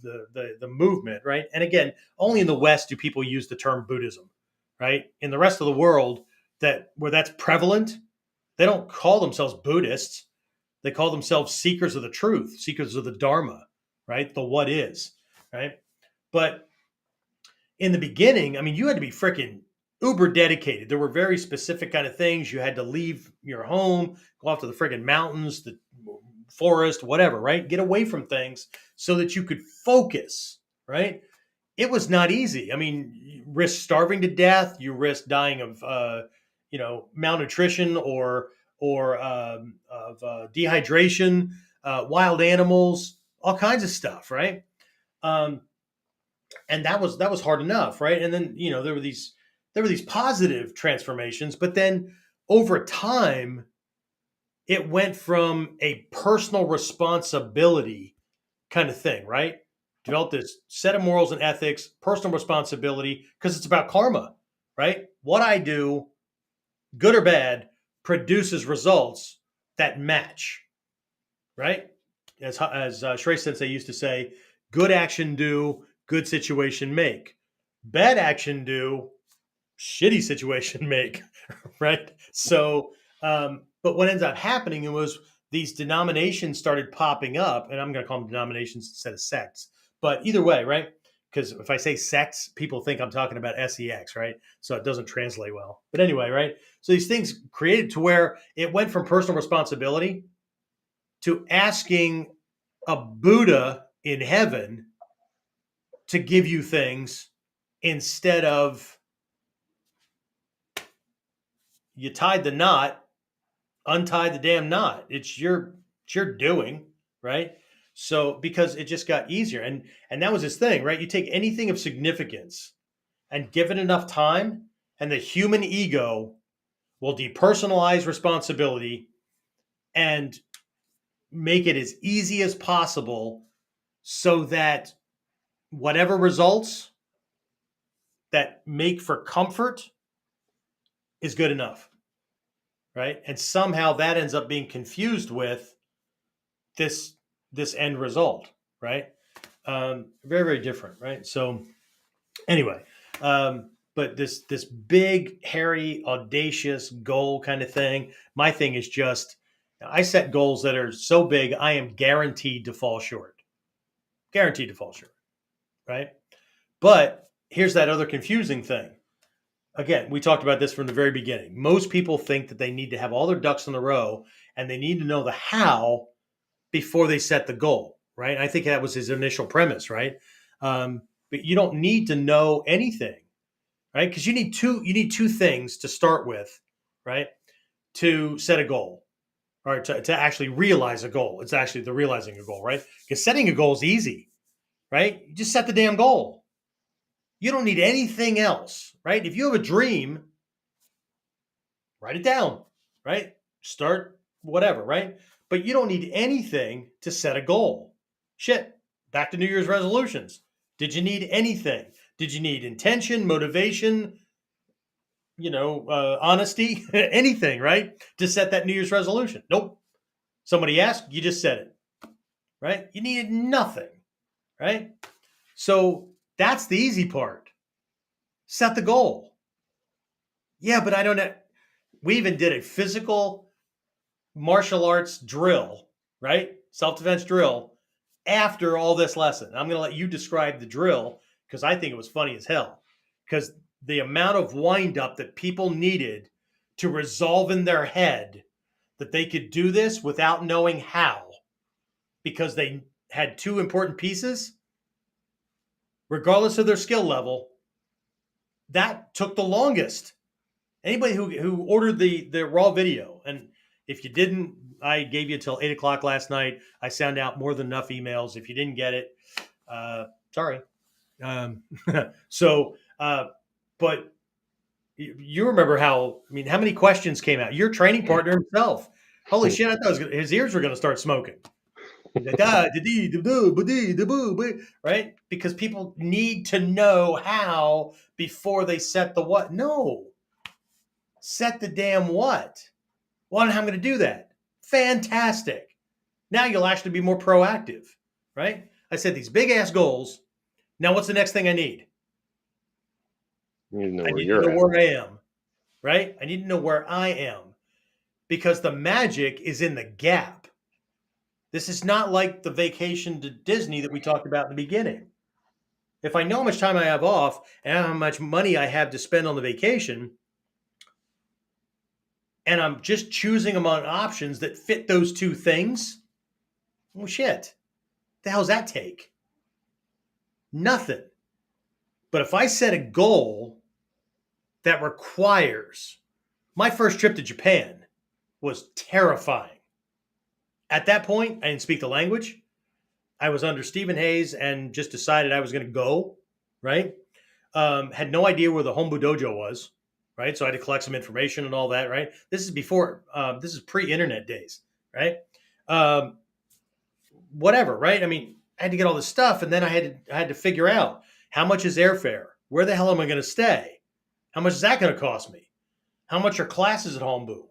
A: the movement, right? And again, only in the West do people use the term Buddhism, right? In the rest of the world, where that's prevalent, they don't call themselves Buddhists. They call themselves seekers of the truth, seekers of the Dharma, right? The what is, right? But in the beginning, I mean, you had to be freaking uber dedicated. There were very specific kind of things. You had to leave your home, go off to the freaking mountains, the forest, whatever, right? Get away from things so that you could focus, right? it was not easy. I mean, you risk starving to death, you risk dying of malnutrition or dehydration, wild animals, all kinds of stuff, right? Um, and that was hard enough, right? And then there were these positive transformations, but then over time, it went from a personal responsibility kind of thing, right? Develop this set of morals and ethics, personal responsibility, because it's about karma, right? What I do, good or bad, produces results that match, right? As Shrey Sensei used to say, good action do, good situation make. Bad action do, shitty situation make, right? So, but what ends up happening was these denominations started popping up, and I'm going to call them denominations instead of sects. But either way, right? Because if I say sects, people think I'm talking about sex, right? So it doesn't translate well. But anyway, right? So these things created to where it went from personal responsibility to asking a Buddha in heaven to give you things instead of you tied the knot, untie the damn knot. It's your doing, right? So because it just got easier, and that was his thing, right? You take anything of significance and give it enough time, and the human ego will depersonalize responsibility and make it as easy as possible so that whatever results that make for comfort is good enough, right? And somehow that ends up being confused with this this end result, right? Very, very different, right? So anyway, but this big, hairy, audacious goal kind of thing. My thing is just I set goals that are so big I am guaranteed to fall short. Guaranteed to fall short, right? But here's that other confusing thing. Again, we talked about this from the very beginning. Most people think that they need to have all their ducks in a row and they need to know the how before they set the goal, right? I think that was his initial premise, right? But you don't need to know anything, right? Because you need two things to start with, right? To set a goal, or to actually realize a goal. It's actually the realizing a goal, right? Because setting a goal is easy, right? You just set the damn goal. You don't need anything else, right? If you have a dream, write it down, right? Start whatever, right? But you don't need anything to set a goal. Shit, back to New Year's resolutions. Did you need anything? Did you need intention, motivation, honesty, anything, right? To set that New Year's resolution? Nope. Somebody asked, you just said it, right? You needed nothing, right? So that's the easy part. Set the goal. Yeah, but I don't know. We even did a physical martial arts drill, right? Self-defense drill after all this lesson. I'm going to let you describe the drill because I think it was funny as hell. Because the amount of wind up that people needed to resolve in their head that they could do this without knowing how, because they had two important pieces, regardless of their skill level, that took the longest. Anybody who ordered the raw video, and if you didn't, I gave you till 8 o'clock last night. I sent out more than enough emails. If you didn't get it, sorry. Um, so, but you remember how? I mean, how many questions came out? Your training partner himself. Holy shit! I thought his ears were going to start smoking. Right? Because people need to know how before they set the what. No, set the damn what. Well, how am I going to do that? Fantastic. Now you'll actually be more proactive, right? I set these big ass goals. Now, what's the next thing I need?
B: You need to know
A: I
B: where
A: need to know
B: you're at.
A: where I am, right? I need to know where I am because the magic is in the gap. This is not like the vacation to Disney that we talked about in the beginning. If I know how much time I have off and how much money I have to spend on the vacation, and I'm just choosing among options that fit those two things, well, shit. The hell's that take? Nothing. But if I set a goal that requires, my first trip to Japan was terrifying. At that point, I didn't speak the language. I was under Stephen Hayes and just decided I was going to go, right? Had no idea where the Hombu Dojo was, right? So I had to collect some information and all that, right? This is before, this is pre-internet days, right? Um, Whatever, right? I mean, I had to get all this stuff, and then I had to figure out how much is airfare? Where the hell am I going to stay? How much is that going to cost me? How much are classes at Hombu?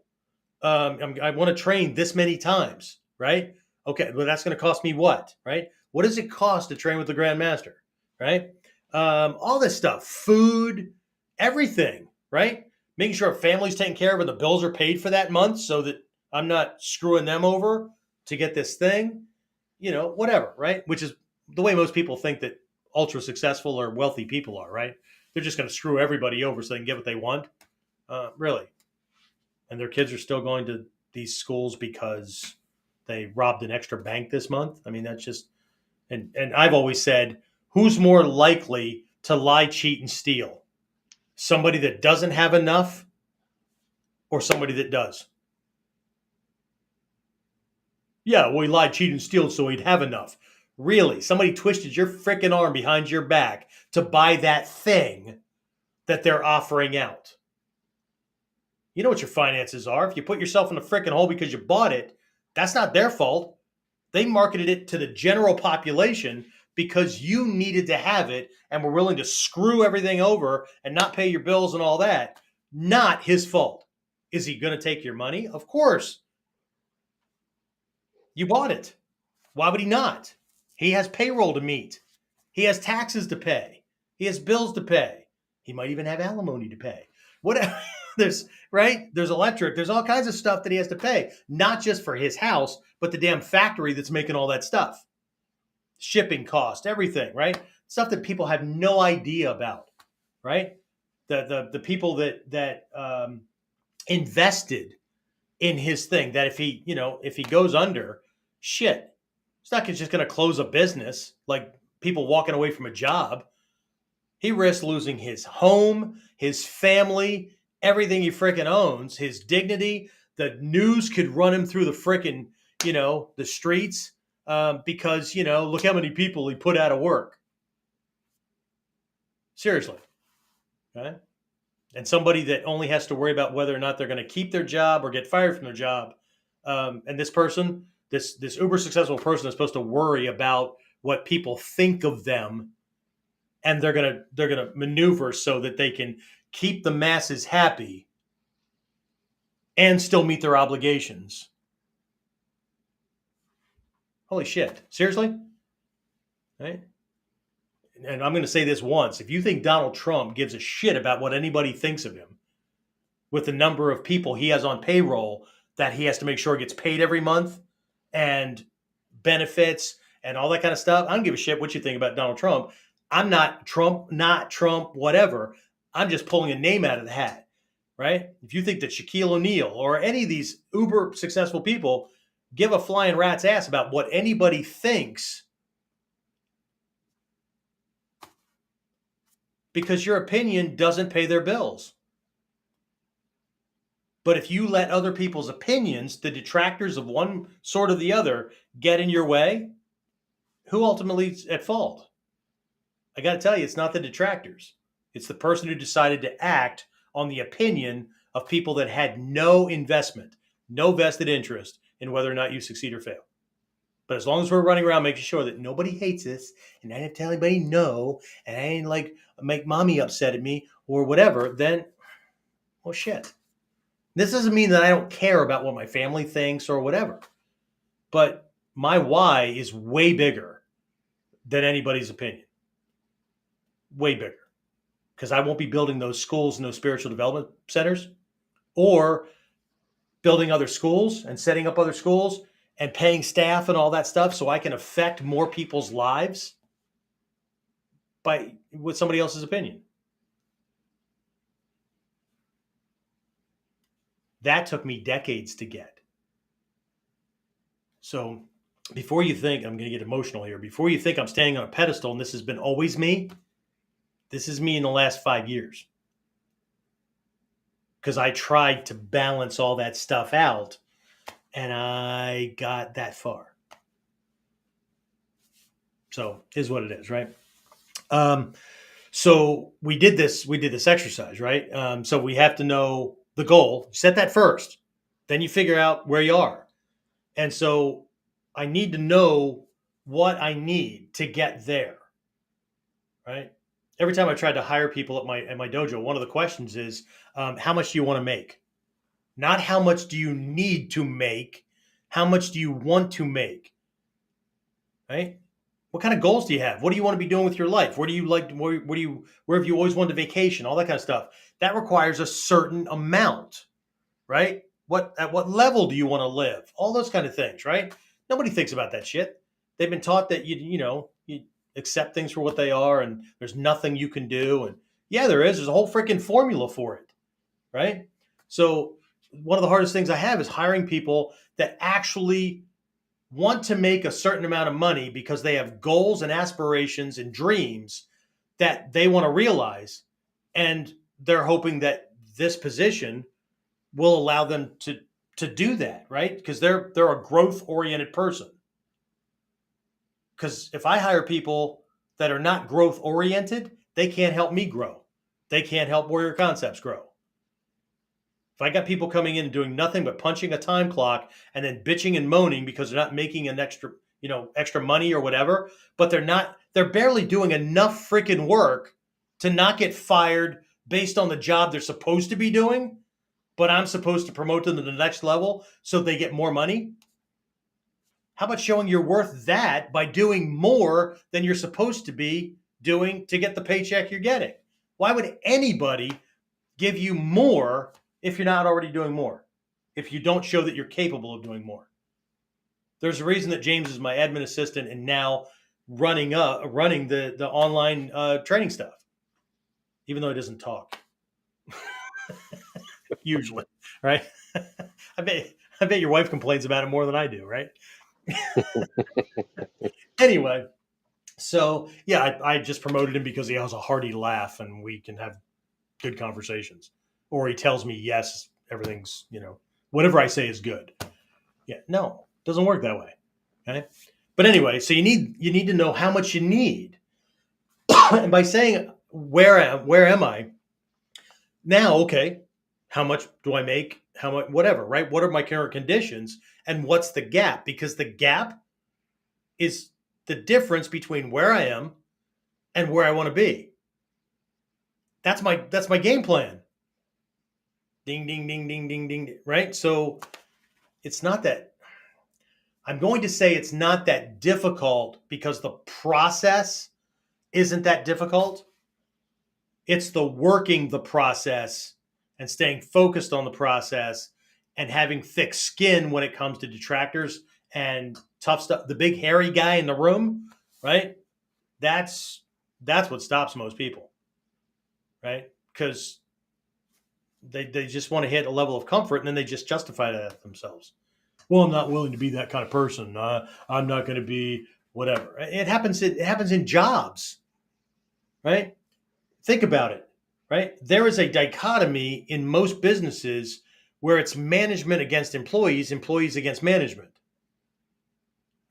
A: I want to train this many times, right? Okay, well, that's going to cost me what, right? What does it cost to train with the Grandmaster, right? All this stuff, food, everything, right? Making sure family's taken care of and the bills are paid for that month so that I'm not screwing them over to get this thing, whatever, right? Which is the way most people think that ultra successful or wealthy people are, right? They're just going to screw everybody over so they can get what they want. Really. And their kids are still going to these schools because they robbed an extra bank this month. I mean, that's just, and I've always said, who's more likely to lie, cheat, and steal? Somebody that doesn't have enough or somebody that does? Yeah, well, he lied, cheated, and steal so he'd have enough. Really? Somebody twisted your freaking arm behind your back to buy that thing that they're offering out. You know what your finances are. If you put yourself in a freaking hole because you bought it, that's not their fault. They marketed it to the general population because you needed to have it and were willing to screw everything over and not pay your bills and all that. Not his fault. Is he going to take your money? Of course. You bought it. Why would he not? He has payroll to meet. He has taxes to pay. He has bills to pay. He might even have alimony to pay. Whatever. There's electric. There's all kinds of stuff that he has to pay, not just for his house, but the damn factory that's making all that stuff. Shipping cost, everything, right? Stuff that people have no idea about, right? The people that invested in his thing. That if he goes under, shit, it's not just going to close a business like people walking away from a job. He risks losing his home, his family, everything he freaking owns, his dignity. The news could run him through the freaking, the streets because, look how many people he put out of work. Seriously. Okay? And somebody that only has to worry about whether or not they're going to keep their job or get fired from their job. And this person, this uber successful person is supposed to worry about what people think of them. And they're gonna maneuver so that they can keep the masses happy and still meet their obligations. Holy shit! Seriously, right? And I'm going to say this once: if you think Donald Trump gives a shit about what anybody thinks of him, with the number of people he has on payroll that he has to make sure gets paid every month, and benefits and all that kind of stuff, I don't give a shit what you think about Donald Trump. I'm not Trump, whatever. I'm just pulling a name out of the hat, right? If you think that Shaquille O'Neal or any of these uber successful people give a flying rat's ass about what anybody thinks, because your opinion doesn't pay their bills. But if you let other people's opinions, the detractors of one sort or the other, get in your way, who ultimately is at fault? I got to tell you, it's not the detractors. It's the person who decided to act on the opinion of people that had no investment, no vested interest in whether or not you succeed or fail. But as long as we're running around making sure that nobody hates us and I didn't tell anybody no, and I ain't like make mommy upset at me or whatever, then, well, shit. This doesn't mean that I don't care about what my family thinks or whatever. But my why is way bigger than anybody's opinion. Way bigger. Because I won't be building those schools and those spiritual development centers, or building other schools and setting up other schools and paying staff and all that stuff so I can affect more people's lives with somebody else's opinion. That took me decades to get. So before you think, I'm going to get emotional here, before you think I'm standing on a pedestal and this has been always me, This is me in the last 5 years. Because I tried to balance all that stuff out, and I got that far. So is what it is, right? So we did this exercise, right? So we have to know the goal. Set that first. Then you figure out where you are. And so I need to know what I need to get there, right? Every time I tried to hire people at my dojo, one of the questions is, how much do you want to make? Not how much do you need to make, how much do you want to make, right? What kind of goals do you have? What do you want to be doing with your life? Where do you like? Where have you always wanted to vacation? All that kind of stuff. That requires a certain amount, right? At what level do you want to live? All those kind of things, right? Nobody thinks about that shit. They've been taught that you accept things for what they are, and there's nothing you can do. And yeah, there is. There's a whole freaking formula for it, right? So one of the hardest things I have is hiring people that actually want to make a certain amount of money because they have goals and aspirations and dreams that they want to realize. And they're hoping that this position will allow them to do that, right? Because they're a growth-oriented person. Because if I hire people that are not growth-oriented, they can't help me grow. They can't help Warrior Concepts grow. If I got people coming in and doing nothing but punching a time clock and then bitching and moaning because they're not making an extra money or whatever, but they're barely doing enough freaking work to not get fired based on the job they're supposed to be doing, but I'm supposed to promote them to the next level so they get more money. How about showing you're worth that by doing more than you're supposed to be doing to get the paycheck you're getting? Why would anybody give you more if you're not already doing more, if you don't show that you're capable of doing more? There's a reason that James is my admin assistant and now running the online training stuff, even though he doesn't talk. Usually, right? I bet your wife complains about it more than I do, right? Anyway, so yeah, I just promoted him because he has a hearty laugh and we can have good conversations. Or he tells me, yes, everything's, whatever I say is good. Yeah, no, it doesn't work that way. Okay. But anyway, so you need to know how much you need. And by saying where am I now? Okay, how much do I make? How much, whatever, right? What are my current conditions? And what's the gap? Because the gap is the difference between where I am and where I want to be. That's my game plan. Ding, ding, ding, ding, ding, ding. Right? So it's not that, I'm going to say it's not that difficult because the process isn't that difficult. It's the working the process and staying focused on the process and having thick skin when it comes to detractors and tough stuff. The big hairy guy in the room, right? That's what stops most people, right? Because they just want to hit a level of comfort and then they just justify that themselves. Well, I'm not willing to be that kind of person. I'm not going to be whatever. It happens in jobs, right? Think about it, right? There is a dichotomy in most businesses where it's management against employees, employees against management,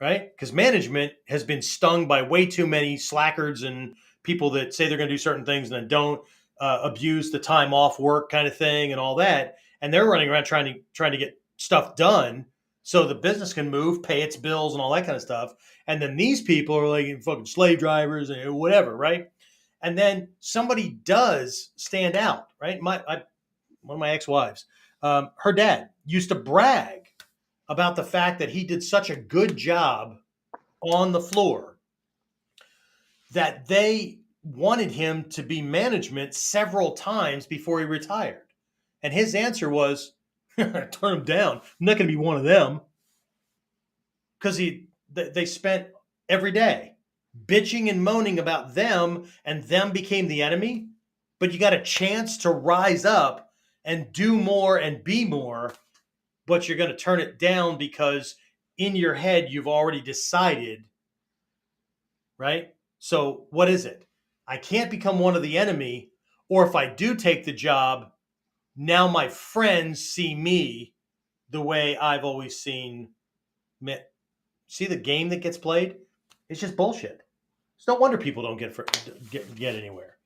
A: right? Because management has been stung by way too many slackers and people that say they're going to do certain things and then don't, abuse the time off work kind of thing and all that. And they're running around trying to get stuff done so the business can move, pay its bills and all that kind of stuff. And then these people are like fucking slave drivers and whatever, right? And then somebody does stand out, right? One of my ex-wives, her dad used to brag about the fact that he did such a good job on the floor that they wanted him to be management several times before he retired. And his answer was, turn him down. I'm not going to be one of them. Because they spent every day bitching and moaning about them, and them became the enemy. But you got a chance to rise up and do more and be more, but you're going to turn it down because in your head you've already decided, right? So what is it? I can't become one of the enemy, or if I do take the job, now my friends see me the way I've always seen me. See the game that gets played? It's just bullshit. It's no wonder people don't get anywhere.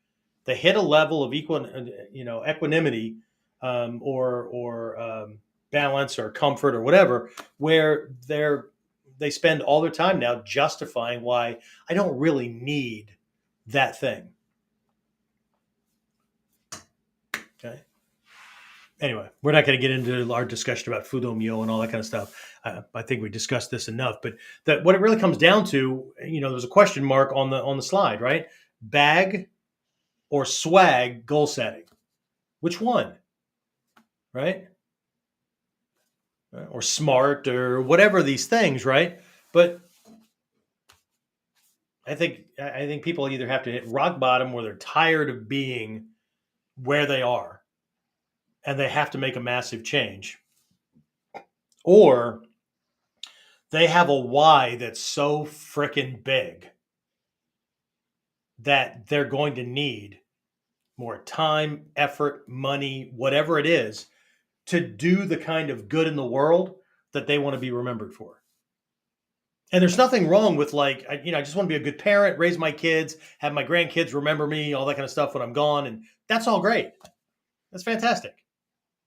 A: They hit a level of equanimity, or balance or comfort or whatever, where they spend all their time now justifying why I don't really need that thing. Okay. Anyway, we're not going to get into our discussion about Fudomyo and all that kind of stuff. I think we discussed this enough. But what it really comes down to, there's a question mark on the slide, right? BHAG or swag goal setting. Which one? Right? Or smart or whatever these things, right? But I think people either have to hit rock bottom where they're tired of being where they are and they have to make a massive change, or they have a why that's so freaking big that they're going to need more time, effort, money, whatever it is, to do the kind of good in the world that they want to be remembered for. And there's nothing wrong with I just want to be a good parent, raise my kids, have my grandkids remember me, all that kind of stuff when I'm gone. And that's all great. That's fantastic.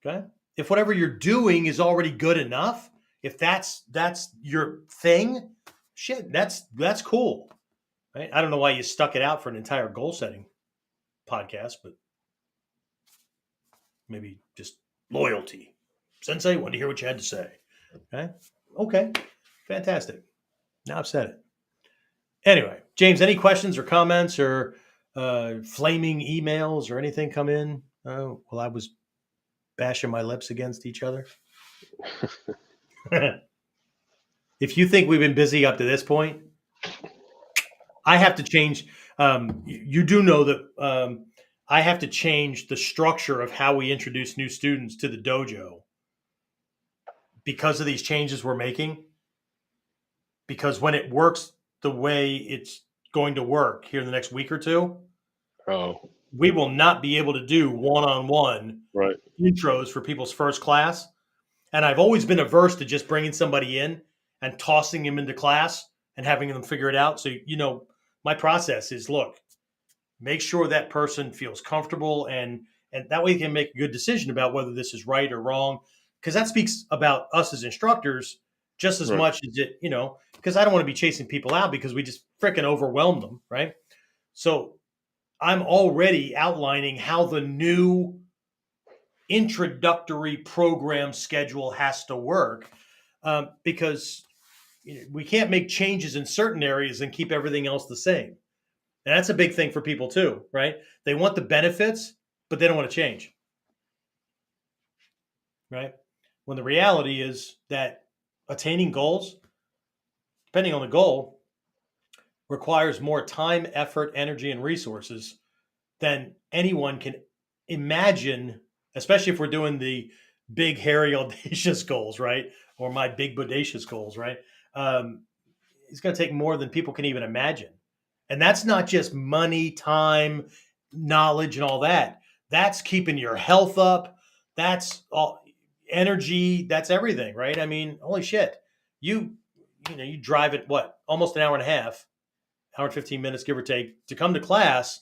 A: Okay. If whatever you're doing is already good enough, if that's your thing, shit, that's cool. Right? I don't know why you stuck it out for an entire goal setting podcast, but maybe just loyalty. Sensei, wanted to hear what you had to say. Okay. Fantastic. Now I've said it. Anyway, James, any questions or comments or flaming emails or anything come in while I was bashing my lips against each other? If you think we've been busy up to this point, I have to change. You do know that I have to change the structure of how we introduce new students to the dojo because of these changes we're making. Because when it works the way it's going to work here in the next week or two, we will not be able to do one-on-one intros for people's first class. And I've always been averse to just bringing somebody in and tossing them into class and having them figure it out. So, my process is, look, make sure that person feels comfortable and that way they can make a good decision about whether this is right or wrong. Because that speaks about us as instructors just as much as it, because I don't want to be chasing people out because we just freaking overwhelm them, right? So I'm already outlining how the new introductory program schedule has to work because we can't make changes in certain areas and keep everything else the same. And that's a big thing for people too, right? They want the benefits, but they don't want to change, right? When the reality is that attaining goals, depending on the goal, requires more time, effort, energy, and resources than anyone can imagine, especially if we're doing the big, hairy, audacious goals, right? Or my big, bodacious goals, right? It's going to take more than people can even imagine. And that's not just money, time, knowledge, and all that. That's keeping your health up. That's all energy. That's everything, right? I mean, holy shit. You drive it, almost an hour and a half, hour and 15 minutes, give or take, to come to class,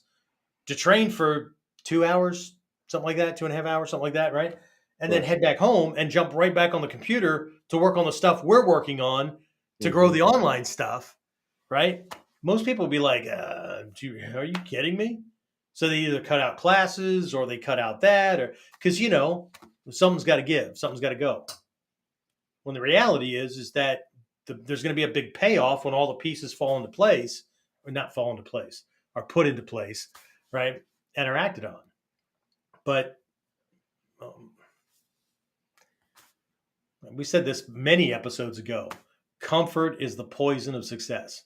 A: to train for 2 hours, something like that, 2.5 hours, something like that, right? And then head back home and jump right back on the computer to work on the stuff we're working on to grow the online stuff, right? Most people will be like, are you kidding me? So they either cut out classes or they cut out that, or because, something's got to give, something's got to go. When the reality is that there's going to be a big payoff when all the pieces fall into place, or not fall into place, are put into place, right, and are acted on. But we said this many episodes ago. Comfort is the poison of success.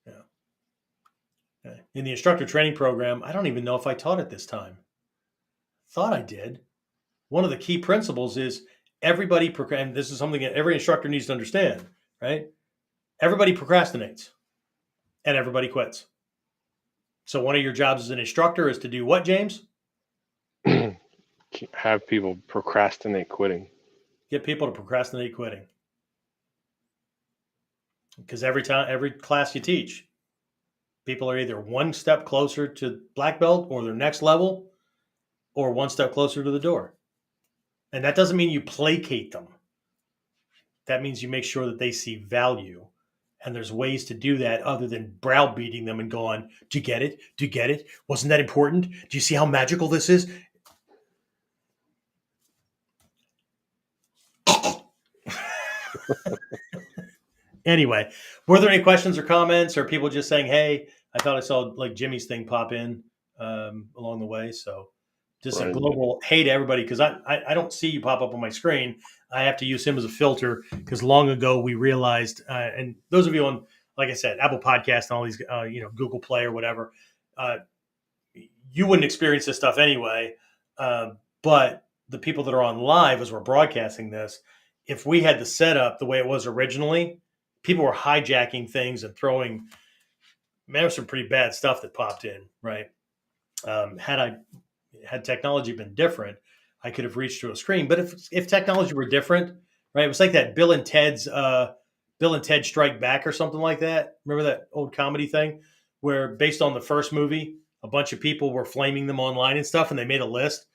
A: Yeah. In the instructor training program, I don't even know if I taught it this time. Thought I did. One of the key principles is everybody, and this is something that every instructor needs to understand, right? Everybody procrastinates. and everybody quits. So one of your jobs as an instructor is to do what, James?
B: Have people procrastinate quitting.
A: Get people to procrastinate quitting. Because every class you teach, people are either one step closer to black belt or their next level, or one step closer to the door. And that doesn't mean you placate them. That means you make sure that they see value. And there's ways to do that other than browbeating them and going, do you get it? Do you get it? Wasn't that important? Do you see how magical this is? Anyway, were there any questions or comments, or people just saying, hey, I thought I saw like Jimmy's thing pop in along the way. So just a global hey to everybody, because I don't see you pop up on my screen. I have to use him as a filter because long ago we realized, and those of you on, like I said, Apple Podcast and all these, Google Play or whatever, you wouldn't experience this stuff anyway. But the people that are on live as we're broadcasting this, if we had the setup the way it was originally, people were hijacking things and throwing, man, there's some pretty bad stuff that popped in, right? Had technology been different, I could have reached to a screen. But if technology were different, right? It was like that Bill and Ted Strike Back or something like that. Remember that old comedy thing where based on the first movie, a bunch of people were flaming them online and stuff, and they made a list.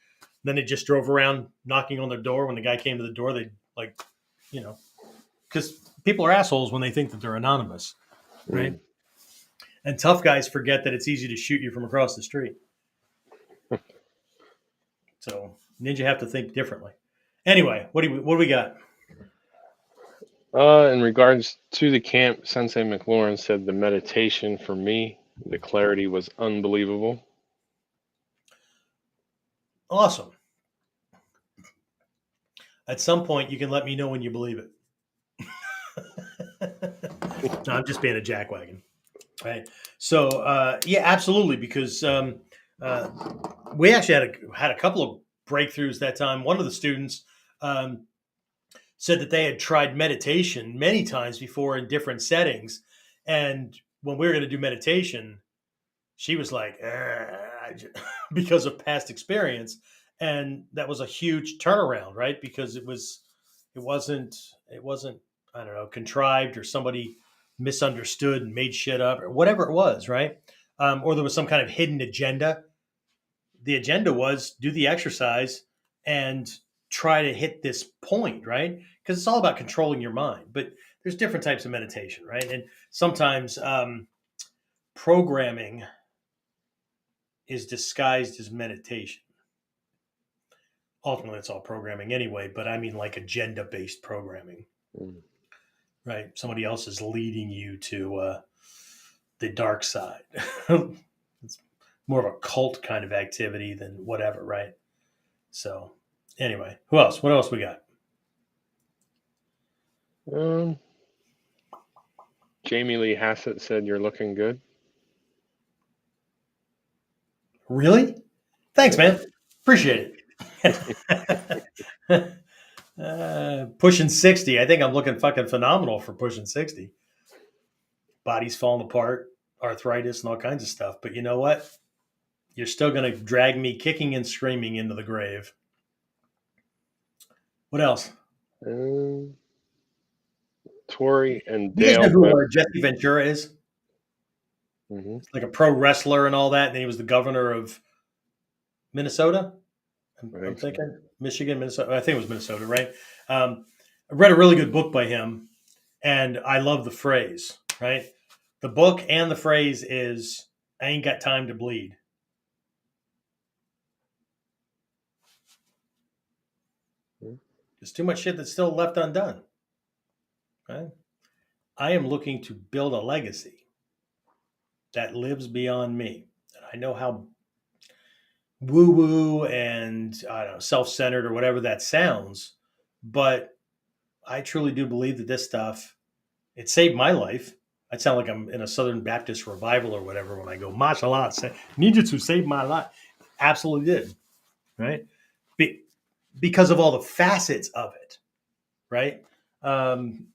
A: Then they just drove around knocking on their door. When the guy came to the door, they because people are assholes when they think that they're anonymous, right? Mm. And tough guys forget that it's easy to shoot you from across the street. So ninja have to think differently. Anyway, what do we got?
B: In regards to the camp, Sensei McLaurin said the meditation for me, the clarity was unbelievable.
A: Awesome. At some point, you can let me know when you believe it. No, I'm just being a jackwagon. Right. So, yeah, absolutely. Because we actually had a couple of breakthroughs that time. One of the students said that they had tried meditation many times before in different settings. And when we were going to do meditation, she was like, because of past experience. And that was a huge turnaround, right? Because it wasn't, I don't know, contrived or somebody misunderstood and made shit up or whatever it was, right? Or there was some kind of hidden agenda. The agenda was do the exercise and try to hit this point, right? Because it's all about controlling your mind. But there's different types of meditation, right? And sometimes programming is disguised as meditation. Ultimately, it's all programming anyway, but I mean like agenda-based programming, right? Somebody else is leading you to the dark side. It's more of a cult kind of activity than whatever, right? So anyway, who else? What else we got?
B: Jamie Lee Hassett said you're looking good.
A: Really? Thanks, man. Appreciate it. Pushing 60. I think I'm looking fucking phenomenal for pushing 60. Body's falling apart, arthritis and all kinds of stuff. But you know what? You're still going to drag me kicking and screaming into the grave. What else?
B: Tori and
A: Dale. You guys know who Jesse Ventura is?
B: Mm-hmm.
A: Like a pro wrestler and all that. And he was the governor of Minnesota. I'm thinking Michigan, Minnesota. I think it was Minnesota, right? I read a really good book by him, and I love the phrase, right? The book and the phrase is, I ain't got time to bleed. There's too much shit that's still left undone. Right? I am looking to build a legacy that lives beyond me. And I know how woo-woo and I don't know, self-centered or whatever that sounds, but I truly do believe that this stuff, it saved my life. I sound like I'm in a Southern Baptist revival or whatever when I go, mashallah, ninjutsu saved my life. Absolutely did, right? Because of all the facets of it, right? And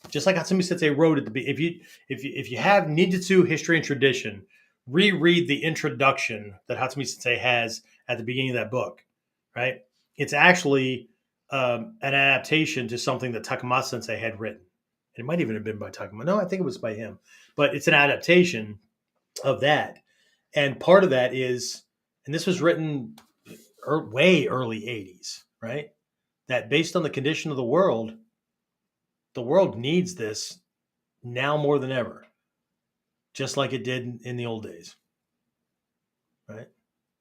A: Just like Hatsumi Sensei wrote at the beginning. If you have ninjutsu history and tradition, reread the introduction that Hatsumi Sensei has at the beginning of that book. Right? It's actually an adaptation to something that Takamasa Sensei had written. It might even have been by Takamasa. No, I think it was by him. But it's an adaptation of that. And part of that is, and this was written way early 80s, right? That based on the condition of the world needs this now more than ever, just like it did in the old days, right?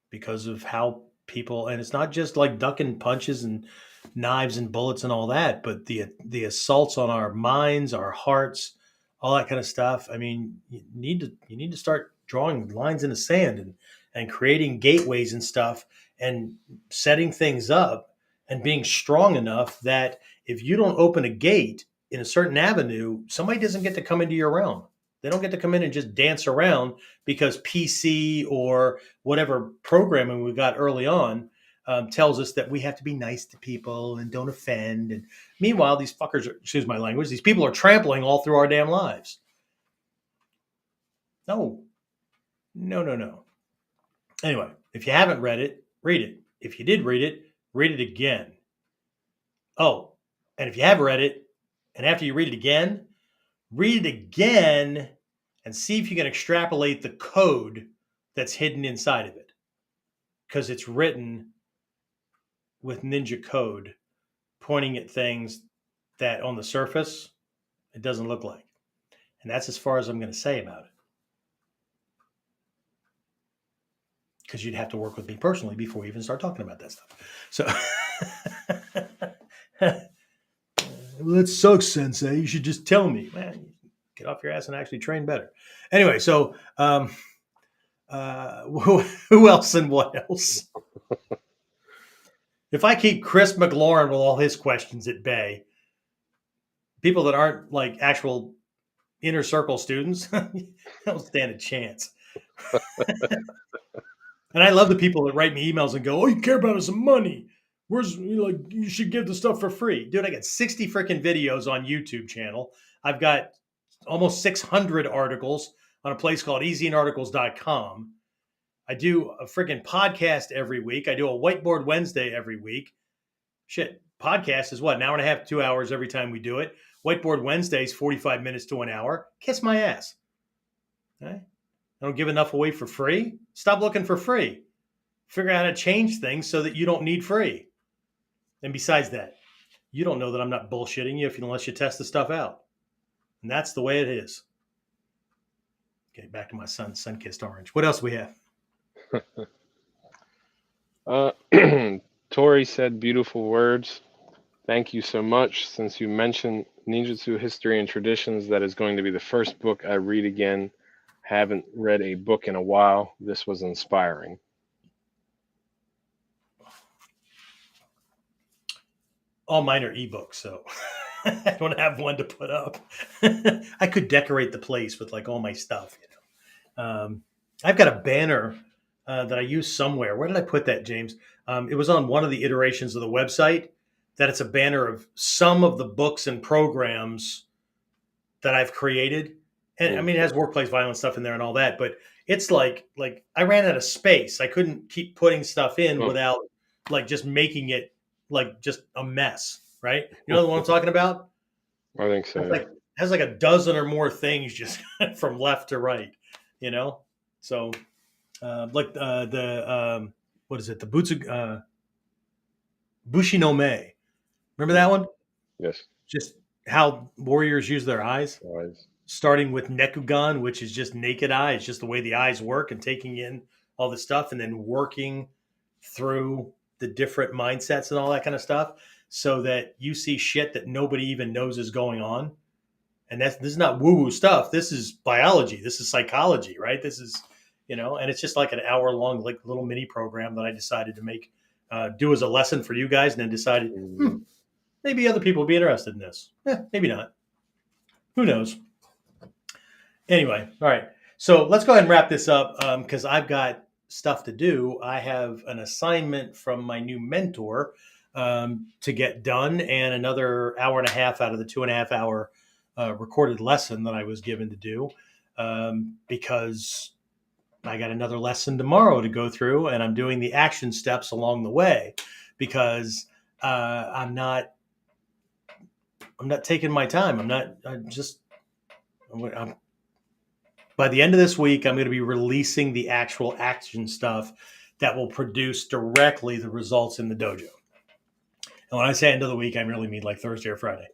A: Because of how people, and it's not just like ducking punches and knives and bullets and all that, but the assaults on our minds, our hearts, all that kind of stuff. I mean, you need to start drawing lines in the sand and creating gateways and stuff and setting things up and being strong enough that if you don't open a gate in a certain avenue, somebody doesn't get to come into your realm. They don't get to come in and just dance around because PC or whatever programming we got early on tells us that we have to be nice to people and don't offend. And meanwhile, these fuckers, excuse my language, these people are trampling all through our damn lives. No. Anyway, if you haven't read it, read it. If you did read it again. Oh, and if you have read it, and after you read it again and see if you can extrapolate the code that's hidden inside of it. Because it's written with ninja code pointing at things that on the surface it doesn't look like. And that's as far as I'm going to say about it. Because you'd have to work with me personally before we even start talking about that stuff. So well, that sucks, Sensei. You should just tell me. Man, get off your ass and actually train better. Anyway, so who else and what else? If I keep Chris McLaurin with all his questions at bay, people that aren't like actual inner circle students don't stand a chance. And I love the people that write me emails and go, "Oh, you care about is some money. You should give the stuff for free." Dude, I got 60 freaking videos on YouTube channel. I've got almost 600 articles on a place called easyinarticles.com. I do a freaking podcast every week. I do a whiteboard Wednesday every week. Shit, podcast is what, an hour and a half, 2 hours every time we do it. Whiteboard Wednesday is 45 minutes to an hour. Kiss my ass. Okay? I don't give enough away for free. Stop looking for free. Figure out how to change things so that you don't need free. And besides that, you don't know that I'm not bullshitting you unless you test the stuff out. And that's the way it is. Okay, back to my sun-kissed orange. What else do we have?
B: Tori said beautiful words. Thank you so much. Since you mentioned ninjutsu history and traditions, that is going to be the first book I read again. Haven't read a book in a while. This was inspiring.
A: All mine are ebooks, so I don't have one to put up. I could decorate the place with like all my stuff. I've got a banner that I use somewhere. Where did I put that, James? It was on one of the iterations of the website. That it's a banner of some of the books and programs that I've created. And I mean, it has workplace violence stuff in there and all that, but it's like I ran out of space. I couldn't keep putting stuff in without like just making it like just a mess, right? You know the one I'm talking about?
B: I think so.
A: It has like a dozen or more things just from left to right, you know? So what is it? The Butsu, Bushi no Me. Remember that one?
B: Yes.
A: Just how warriors use their eyes. Starting with Nekugan, which is just naked eye. It's just the way the eyes work and taking in all the stuff and then working through the different mindsets and all that kind of stuff so that you see shit that nobody even knows is going on. And this is not woo-woo stuff. This is biology. This is psychology, right? This is, and it's just like an hour-long like little mini program that I decided to make, do as a lesson for you guys and then decided, maybe other people will be interested in this. Maybe not. Who knows? Anyway, all right. So let's go ahead and wrap this up because I've got stuff to do. I have an assignment from my new mentor to get done and another hour and a half out of the 2.5 hour recorded lesson that I was given to do because I got another lesson tomorrow to go through, and I'm doing the action steps along the way because I'm not taking my time. By the end of this week, I'm going to be releasing the actual action stuff that will produce directly the results in the dojo. And when I say end of the week, I really mean like Thursday or Friday.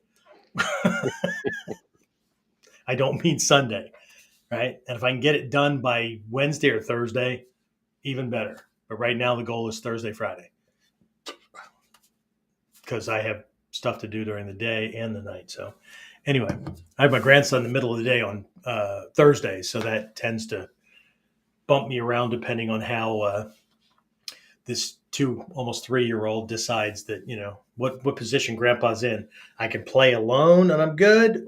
A: I don't mean Sunday, right? And if I can get it done by Wednesday or Thursday, even better. But right now, the goal is Thursday, Friday, because I have stuff to do during the day and the night. So anyway, I have my grandson in the middle of the day on Thursday, so that tends to bump me around depending on how this almost 3-year-old decides that, what position grandpa's in. I can play alone and I'm good,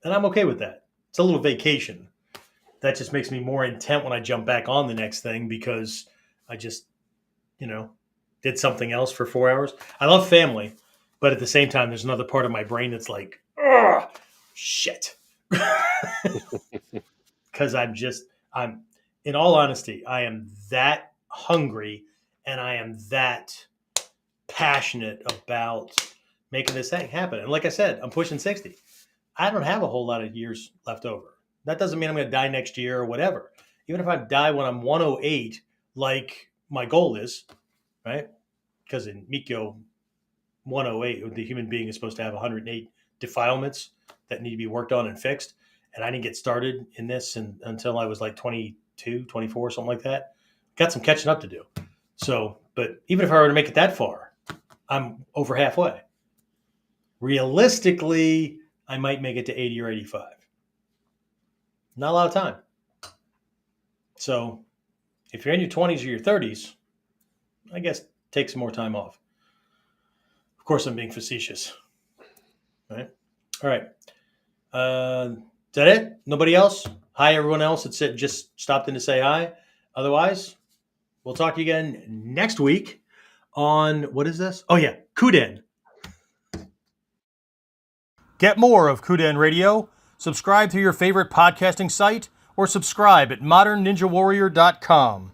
A: and I'm okay with that. It's a little vacation. That just makes me more intent when I jump back on the next thing because I just, did something else for 4 hours. I love family, but at the same time, there's another part of my brain that's like, oh, shit. Because in all honesty, I am that hungry and I am that passionate about making this thing happen. And like I said, I'm pushing 60. I don't have a whole lot of years left over. That doesn't mean I'm going to die next year or whatever. Even if I die when I'm 108, like my goal is, right? Because in Mikyo 108, the human being is supposed to have 108 defilements that need to be worked on and fixed. And I didn't get started in this until I was like 22, 24, something like that. Got some catching up to do. So, but even if I were to make it that far, I'm over halfway. Realistically, I might make it to 80 or 85. Not a lot of time. So if you're in your 20s or your 30s, I guess take some more time off. Of course, I'm being facetious. All right. Is that it? Nobody else? Hi, everyone else that just stopped in to say hi. Otherwise, we'll talk to you again next week on, what is this? Oh, yeah, KUDEN. Get more of KUDEN Radio. Subscribe through your favorite podcasting site or subscribe at modernninjawarrior.com.